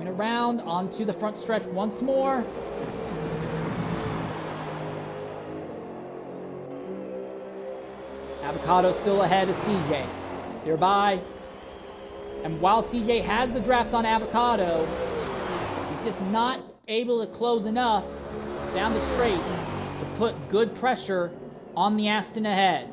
Around onto the front stretch once more. Avocado still ahead of CJ. Nearby. And while CJ has the draft on Avocado, he's just not able to close enough down the straight to put good pressure on the Aston ahead.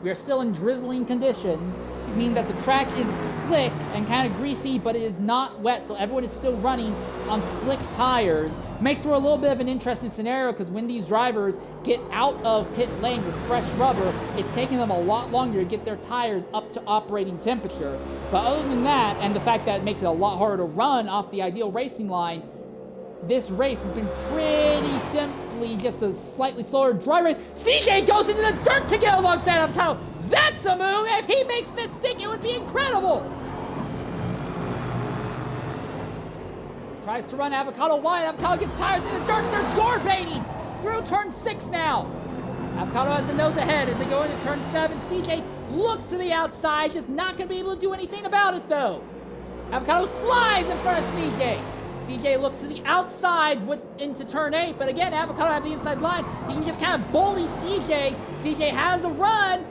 We are still in drizzling conditions, meaning that the track is slick and kind of greasy, but it is not wet, so everyone is still running on slick tires. It makes for a little bit of an interesting scenario because when these drivers get out of pit lane with fresh rubber, it's taking them a lot longer to get their tires up to operating temperature. But other than that, and the fact that it makes it a lot harder to run off the ideal racing line, this race has been pretty simply just a slightly slower dry race. CJ goes into the dirt to get alongside Avocado. That's a move. If he makes this stick, it would be incredible. Tries to run Avocado wide. Avocado gets tires in the dirt. They're door baiting through turn 6 now. Avocado has the nose ahead as they go into turn 7. CJ looks to the outside, just not going to be able to do anything about it, though. Avocado slides in front of CJ. CJ looks to the outside into turn 8, but again, Avocado has the inside line. You can just kind of bully CJ. CJ has a run,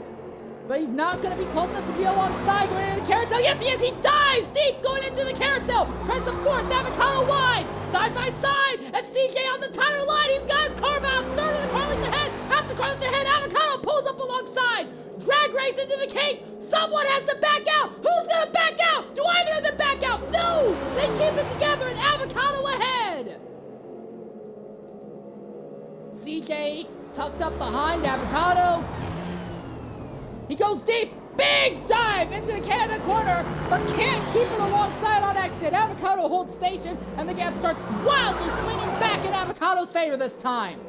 but he's not going to be close enough to be alongside going into the carousel. Yes, he is. He dives deep going into the carousel. Tries to force Avocado wide, side by side, and CJ on the tire line. He's got his car about a third of the car length ahead. Half the car length ahead. Avocado pulls up alongside. Drag race into the cake. Someone has to back out. Who's going to back out? Do either of them back out? No! They keep it together and Avocado ahead. CJ tucked up behind Avocado. He goes deep. Big dive into the Canada corner, but can't keep it alongside on exit. Avocado holds station, and the gap starts wildly swinging back in Avocado's favor this time.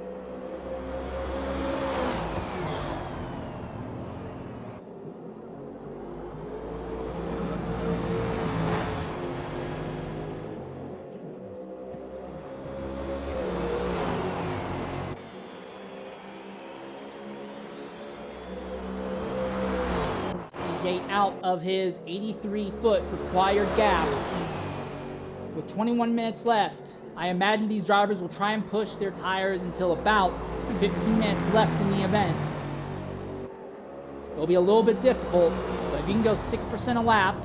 Out of his 83-foot required gap with 21 minutes left. I imagine these drivers will try and push their tires until about 15 minutes left in the event. It'll be a little bit difficult, but if you can go 6% a lap,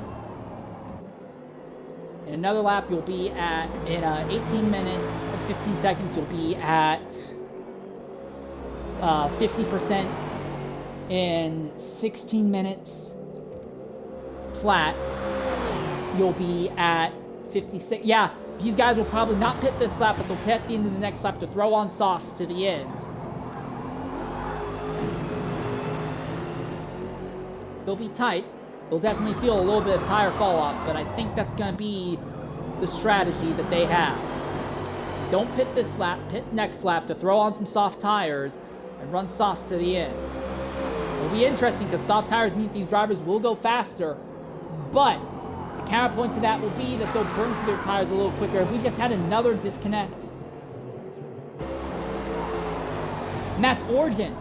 in another lap you'll be at, in 18 minutes and 15 seconds, you'll be at 50%. In 16 minutes flat, you'll be at 56. Yeah, these guys will probably not pit this lap, but they'll pit at the end of the next lap to throw on softs to the end. They'll be tight. They'll definitely feel a little bit of tire fall off, but I think that's going to be the strategy that they have. Don't pit this lap, pit next lap to throw on some soft tires and run softs to the end. It'll be interesting because soft tires mean these drivers will go faster, but the counterpoint to that will be that they'll burn through their tires a little quicker. If we just had another disconnect. And that's Organ.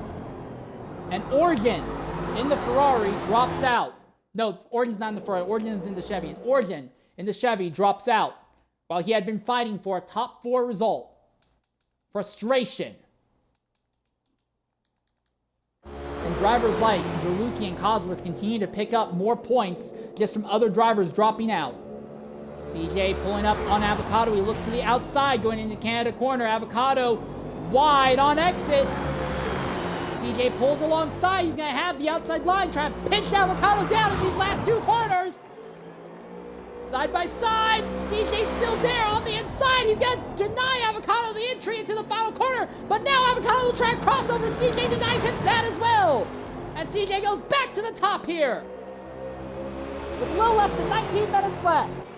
And Organ in the Ferrari drops out. No, Organ's not in the Ferrari. Organ is in the Chevy. And Organ in the Chevy drops out while he had been fighting for a top 4 result. Frustration. And drivers like Derlucci and Cosworth continue to pick up more points just from other drivers dropping out. CJ pulling up on Avocado. He looks to the outside going into Canada corner. Avocado wide on exit. CJ pulls alongside. He's going to have the outside line trying to pinch Avocado down in these last 2 corners. Side by side, CJ's still there on the inside. He's going to deny Avocado the entry into the final corner. But now Avocado will try and cross over. CJ denies him that as well. And CJ goes back to the top here with a little less than 19 minutes left.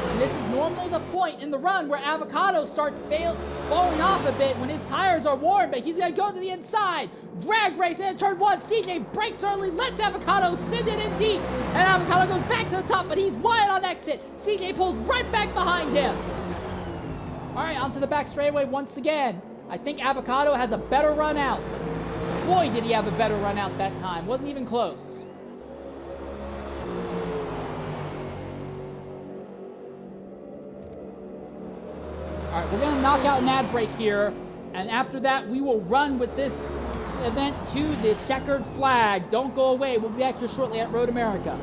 And this is normally the point in the run where Avocado starts falling off a bit when his tires are worn, but he's going to go to the inside. Drag race into turn 1. CJ brakes early, lets Avocado send it in deep, and Avocado goes back to the top, but he's wide on exit. CJ pulls right back behind him. All right, onto the back straightaway once again. I think Avocado has a better run out. Boy, did he have a better run out that time. Wasn't even close. All right, we're going to knock out an ad break here, and after that, we will run with this event to the checkered flag. Don't go away. We'll be back here shortly at Road America.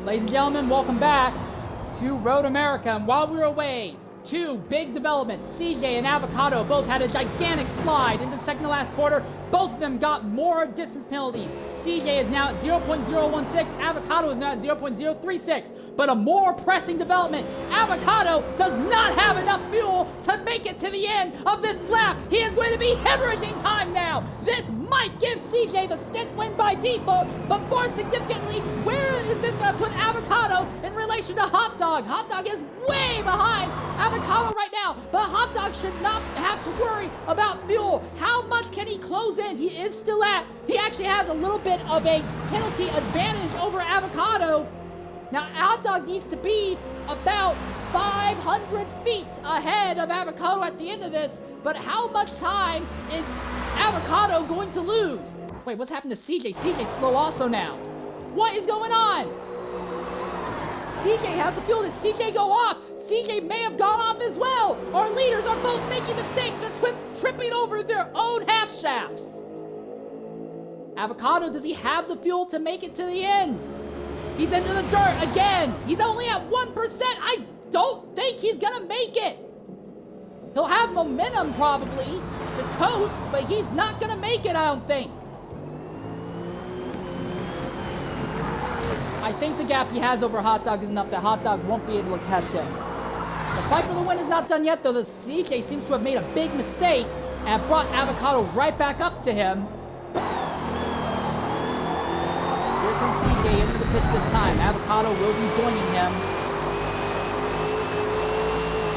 Ladies and gentlemen, welcome back to Road America. And while we were away, two big developments. CJ and Avocado both had a gigantic slide in the second to last quarter. Both of them got more distance penalties. CJ is now at 0.016. Avocado is now at 0.036. But a more pressing development. Avocado does not have enough fuel to make it to the end of this lap. He is going to be hemorrhaging time now. This might give CJ the stint win by default. But more significantly, where is this going to put Avocado in relation to Hot Dog? Hot Dog is way behind Avocado right now. But Hot Dog should not have to worry about fuel. How much can he close in? He is still he actually has a little bit of a penalty advantage over Avocado. Now, Hot Dog needs to be about 500 feet ahead of Avocado at the end of this, but how much time is Avocado going to lose? Wait, what's happened to CJ? CJ's slow also now. What is going on? CJ has the fuel. Did CJ go off? CJ may have gone off as well. Our leaders are both making mistakes. They're tripping over their own half shafts. Avocado, does he have the fuel to make it to the end? He's into the dirt again. He's only at 1%. I don't think he's gonna make it. He'll have momentum probably to coast, but he's not gonna make it, I don't think. I think the gap he has over Hot Dog is enough that Hot Dog won't be able to catch him. The fight for the win is not done yet, though. The CJ seems to have made a big mistake and brought Avocado right back up to him. Here comes CJ into the pits this time. Avocado will be joining him.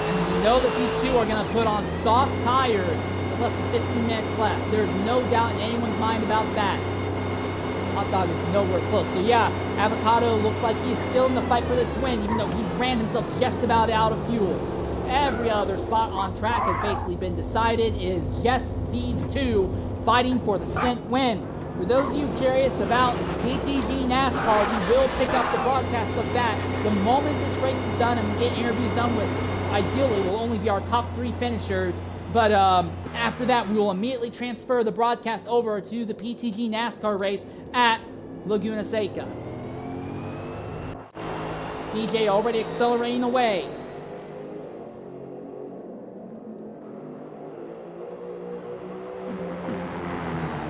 And we know that these two are going to put on soft tires with less than 15 minutes left. There's no doubt in anyone's mind about that. Hot Dog is nowhere close. So yeah, Avocado looks like he's still in the fight for this win, even though he ran himself just about out of fuel. Every other spot on track has basically been decided. It is just these two fighting for the stint win. For those of you curious about PTG NASCAR, we will pick up the broadcast of that the moment this race is done and we get interviews done with, ideally, will only be our top 3 finishers. But after that, we will immediately transfer the broadcast over to the PTG NASCAR race at Laguna Seca. CJ already accelerating away.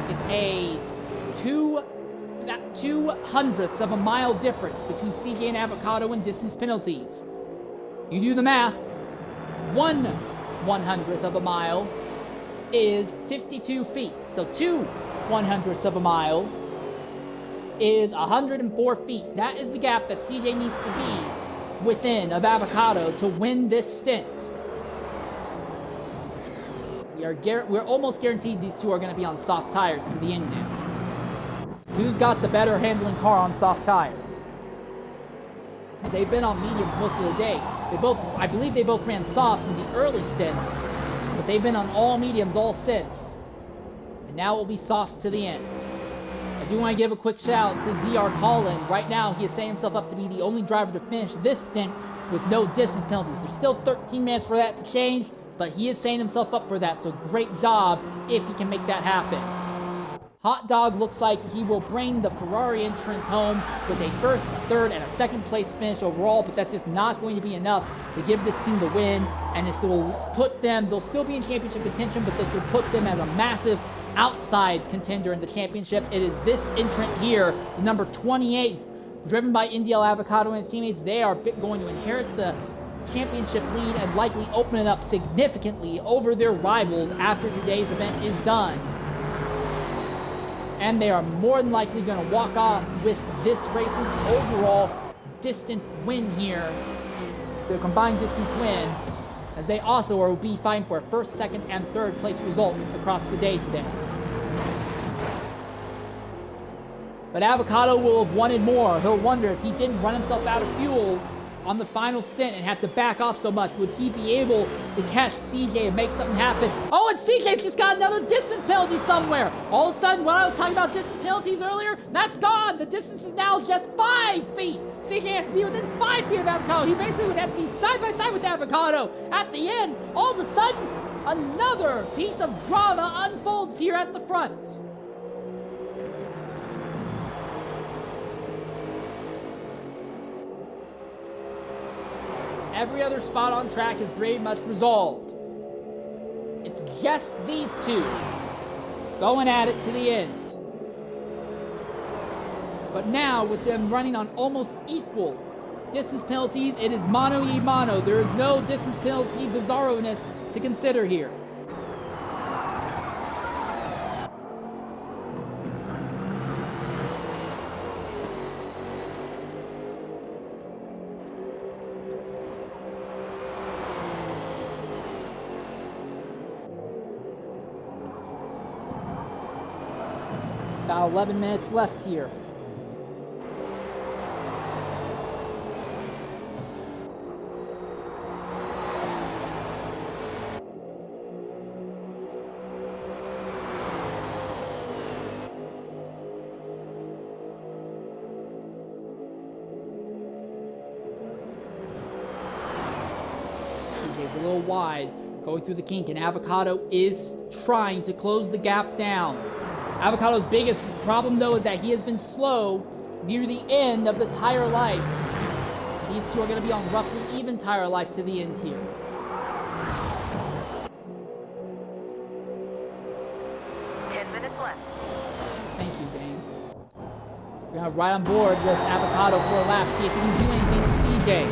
It's a 2/200ths of a mile difference between CJ and Avocado in distance penalties. You do the math. 1/100th of a mile is 52 feet. So 2/100ths of a mile is 104 feet. That is the gap that CJ needs to be within of Avocado to win this stint. We're almost guaranteed these two are going to be on soft tires to the end now. Who's got the better handling car on soft tires? Because they've been on mediums most of the day. I believe they both ran softs in the early stints, but they've been on all mediums all since. And now it will be softs to the end. I do want to give a quick shout out to ZR Collin. Right now, he is setting himself up to be the only driver to finish this stint with no distance penalties. There's still 13 minutes for that to change, but he is setting himself up for that, so great job if he can make that happen. Hot Dog looks like he will bring the Ferrari entrance home with a first, a third, and a second place finish overall, but that's just not going to be enough to give this team the win, and this will put them, they'll still be in championship contention, but this will put them as a massive outside contender in the championship. It is this entrant here, the number 28, driven by Indiel Avocado and his teammates. They are going to inherit the championship lead and likely open it up significantly over their rivals after today's event is done. And they are more than likely going to walk off with this race's overall distance win here. Their combined distance win, as they also will be fighting for a first, second, and third place result across the day today. But Avocado will have wanted more. He'll wonder if he didn't run himself out of fuel on the final stint and have to back off so much, would he be able to catch CJ and make something happen? Oh, and CJ's just got another distance penalty somewhere. All of a sudden, when I was talking about distance penalties earlier, that's gone. The distance is now just 5 feet. CJ has to be within 5 feet of Avocado. He basically would have to be side by side with Avocado. At the end, all of a sudden, another piece of drama unfolds here at the front. Every other spot on track is pretty much resolved. It's just these two going at it to the end. But now, with them running on almost equal distance penalties, it is mano y mano. There is no distance penalty bizarro-ness to consider here. About 11 minutes left here. CJ's a little wide, going through the kink, and Avocado is trying to close the gap down. Avocado's biggest problem, though, is that he has been slow near the end of the tire life. These two are going to be on roughly even tire life to the end here. Thank you, Dane. We're going to ride on board with Avocado for a lap, see if he can do anything to CJ.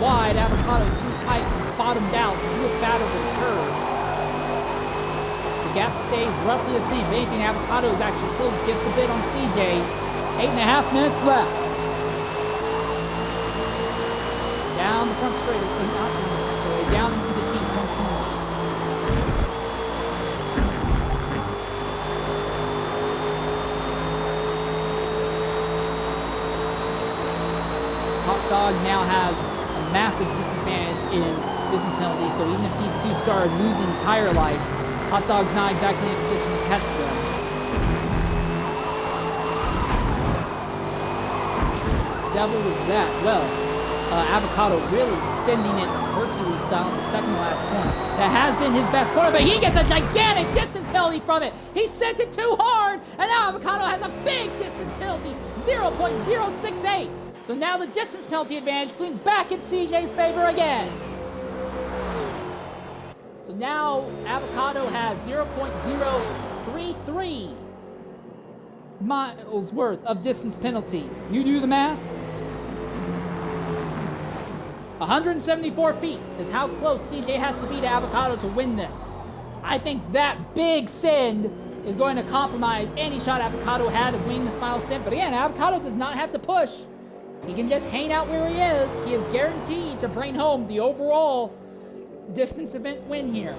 Wide, Avocado too tight, bottomed out, drew it bad over the curve. The gap stays roughly the same. If anything, Avocado is actually closed just a bit on CJ. 8.5 minutes left. Down the front straight, not down the front straight, down into the kink once more. Hot Dog now has a massive disadvantage in distance penalties, so even if these two start losing tire life, Hot Dog's not exactly in a position to catch them. Devil was that? Well, Avocado really sending it Hercules style in the second to last corner. That has been his best corner, but he gets a gigantic distance penalty from it. He sent it too hard, and now Avocado has a big distance penalty, 0.068. So now the distance penalty advantage swings back in CJ's favor again. So now Avocado has 0.033 miles worth of distance penalty. You do the math. 174 feet is how close CJ has to be to Avocado to win this. I think that big send is going to compromise any shot Avocado had of winning this final stint. But again, Avocado does not have to push. He can just hang out where he is. He is guaranteed to bring home the overall distance event win here.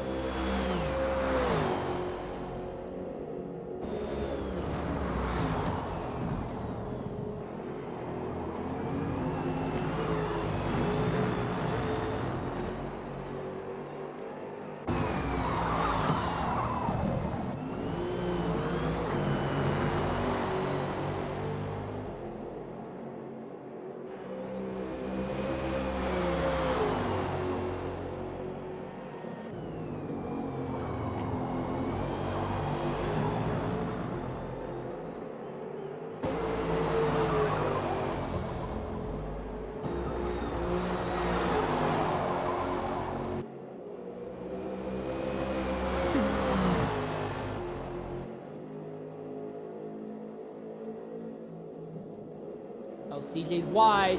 Oh, CJ's wide.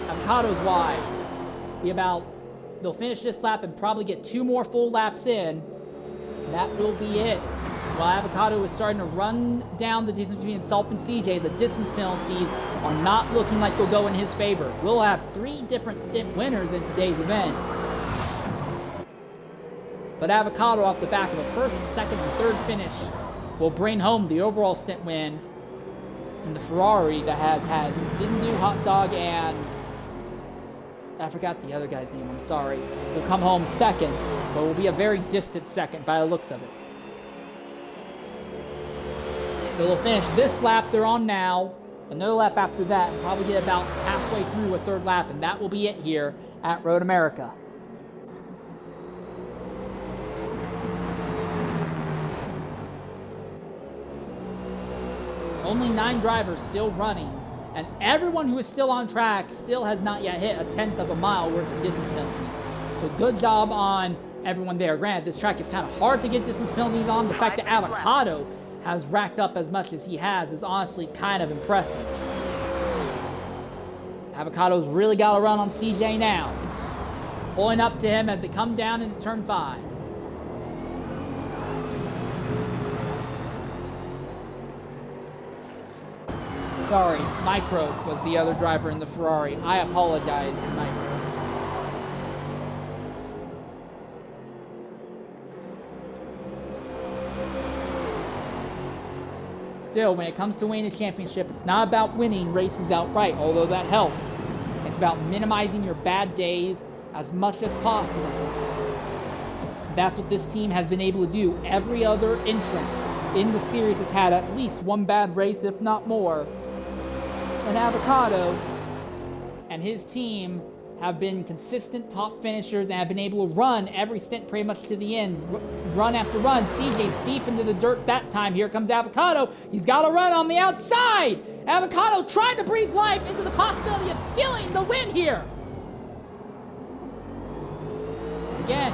Avocado's wide. They'll finish this lap and probably get 2 more full laps in. That will be it. While Avocado is starting to run down the distance between himself and CJ, the distance penalties are not looking like they'll go in his favor. We'll have 3 different stint winners in today's event. But Avocado, off the back of a first, second, and third finish, will bring home the overall stint win. And the Ferrari that has had Dindu, Hot Dog, and I forgot the other guy's name, I'm sorry, will come home second, but will be a very distant second by the looks of it. So they'll finish this lap they're on now, another lap after that, and probably get about halfway through a third lap, and that will be it here at Road America. Only 9 drivers still running, and everyone who is still on track still has not yet hit a 1/10 of a mile worth of distance penalties. So good job on everyone there. Granted, this track is kind of hard to get distance penalties on. The fact that Avocado has racked up as much as he has is honestly kind of impressive. Avocado's really got to run on CJ now. Pulling up to him as they come down into turn 5. Sorry, Micro was the other driver in the Ferrari. I apologize, Micro. Still, when it comes to winning a championship, it's not about winning races outright, although that helps. It's about minimizing your bad days as much as possible. That's what this team has been able to do. Every other entrant in the series has had at least one bad race, if not more. And Avocado and his team have been consistent top finishers and have been able to run every stint pretty much to the end, run after run. CJ's deep into the dirt that time. Here comes Avocado. He's got to run on the outside. Avocado trying to breathe life into the possibility of stealing the win here. Again,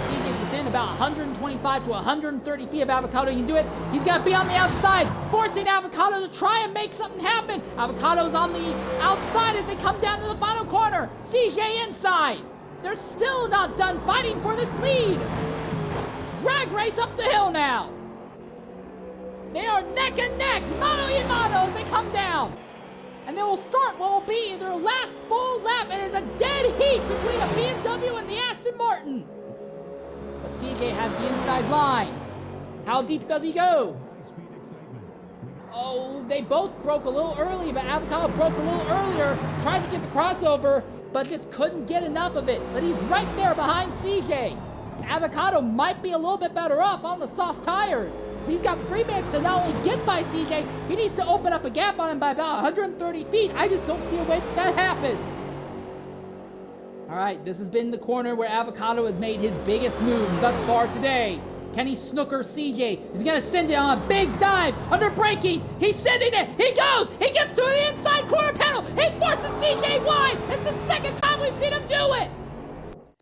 CJ's within about 125 to 130 feet of Avocado. He can do it. He's got to be on the outside, forcing Avocado to try and make something happen. Avocado's on the outside as they come down to the final corner. CJ inside. They're still not done fighting for this lead. Drag race up the hill now. They are neck and neck, mano a mano, as they come down. And they will start what will be their last full lap. It is a dead heat between a BMW and the Aston Martin. But CJ has the inside line. How deep does he go? Oh, they both broke a little early, but Avocado broke a little earlier. Tried to get the crossover, but just couldn't get enough of it. But he's right there behind CJ. Avocado might be a little bit better off on the soft tires. He's got 3 minutes to not only get by CJ, he needs to open up a gap on him by about 130 feet. I just don't see a way that happens. All right, this has been the corner where Avocado has made his biggest moves thus far today. Can he snooker CJ? Is he going to send it on a big dive under braking? He's sending it. He goes. He gets to the inside corner panel. He forces CJ wide. It's the second time we've seen him do it.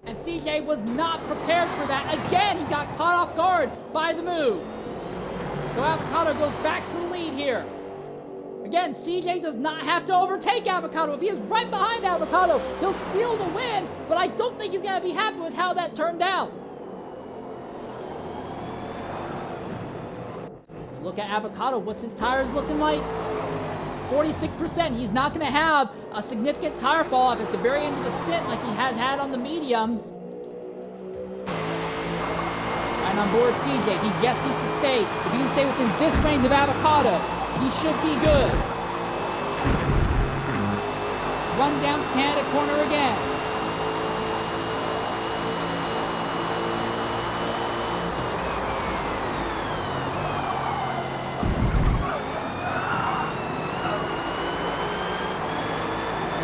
And CJ was not prepared for that. Again, he got caught off guard by the move. So Avocado goes back to the lead here. Again, CJ does not have to overtake Avocado. If he is right behind Avocado, he'll steal the win, but I don't think he's going to be happy with how that turned out. Look at Avocado. What's his tires looking like? 46%. He's not going to have a significant tire fall off at the very end of the stint like he has had on the mediums. And on board CJ, he just needs to stay. If he can stay within this range of Avocado, he should be good. Run down Canada corner again.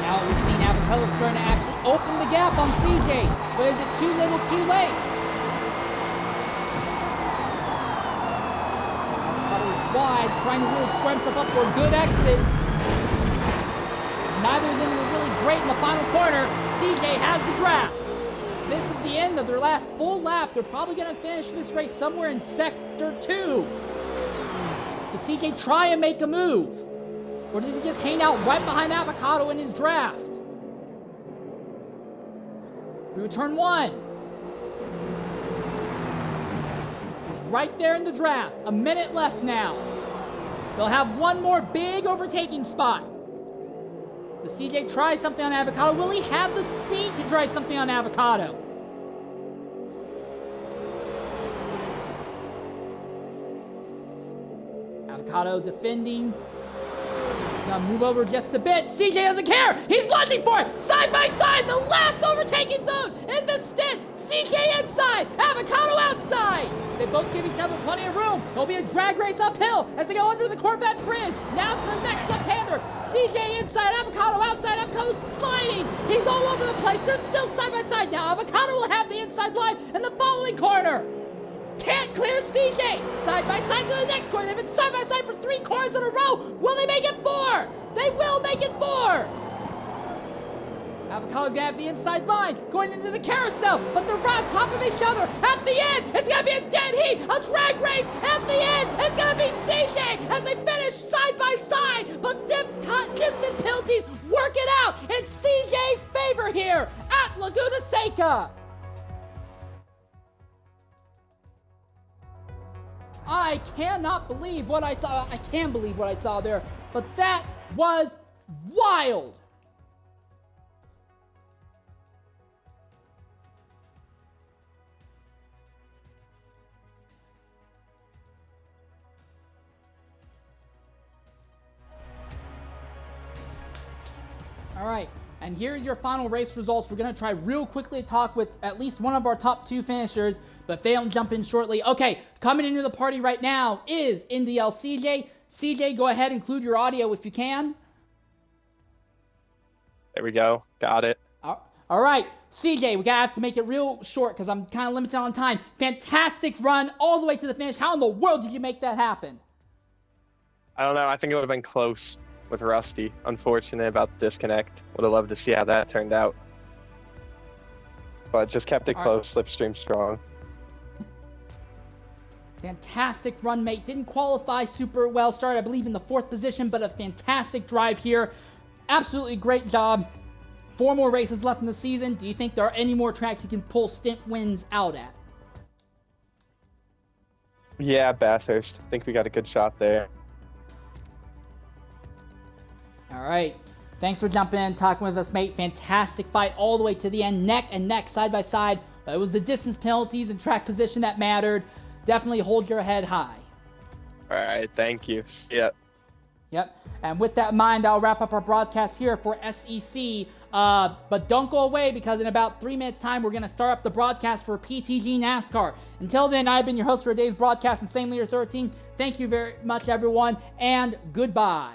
Now we've seen Avocado starting to actually open the gap on CJ, but is it too little too late? Wide, trying to really square himself up for a good exit. Neither of them were really great in the final corner. CJ has the draft. This is the end of their last full lap. They're probably going to finish this race somewhere in Sector 2. The CJ try and make a move. Or does he just hang out right behind Avocado in his draft? Through turn 1. He's right there in the draft. A minute left now. He'll have one more big overtaking spot. The CJ tries something on Avocado. Will he have the speed to try something on Avocado? Avocado defending. Gonna move over just a bit. CJ doesn't care. He's lunging for it. Side by side, the last overtaking zone in the stint. CJ inside, Avocado outside. They both give each other plenty of room. There'll be a drag race uphill as they go under the Corvette bridge. Now to the next left-hander. CJ inside, Avocado outside. Avocado sliding. He's all over the place. They're still side by side now. Avocado will have the inside line in the following corner. Can't clear CJ. Side by side to the next corner. They've been side by side for 3 corners in a row. Will they make it 4? They will make it 4. Avocado's gonna have the inside line going into the carousel, but they're right on top of each other. At the end, it's gonna be a dead heat, a drag race. At the end, it's gonna be CJ as they finish side by side. But distant penalties work it out in CJ's favor here at Laguna Seca. I cannot believe what I saw. I can believe what I saw there, but that was wild. All right, and here's your final race results. We're going to try real quickly to talk with at least one of our top 2 finishers, but if they don't jump in shortly. Okay, coming into the party right now is NDL CJ. CJ, go ahead, include your audio if you can. There we go. Got it. All right, CJ, we gotta have to make it real short because I'm kind of limited on time. Fantastic run all the way to the finish. How in the world did you make that happen? I don't know. I think it would have been close with Rusty. Unfortunate about the disconnect. Would have loved to see how that turned out. But just kept it close, slipstream strong. Fantastic run, mate. Didn't qualify super well. Started, I believe, in the 4th position, but a fantastic drive here. Absolutely great job. 4 more races left in the season. Do you think there are any more tracks you can pull stint wins out at? Yeah, Bathurst. I think we got a good shot there. All right. Thanks for jumping in, talking with us, mate. Fantastic fight all the way to the end, neck and neck, side by side. But it was the distance penalties and track position that mattered. Definitely hold your head high. All right. Thank you. Yeah. Yep. And with that in mind, I'll wrap up our broadcast here for SEC. But don't go away because in about 3 minutes' time, we're going to start up the broadcast for PTG NASCAR. Until then, I've been your host for today's broadcast, Insane Leader 13. Thank you very much, everyone, and goodbye.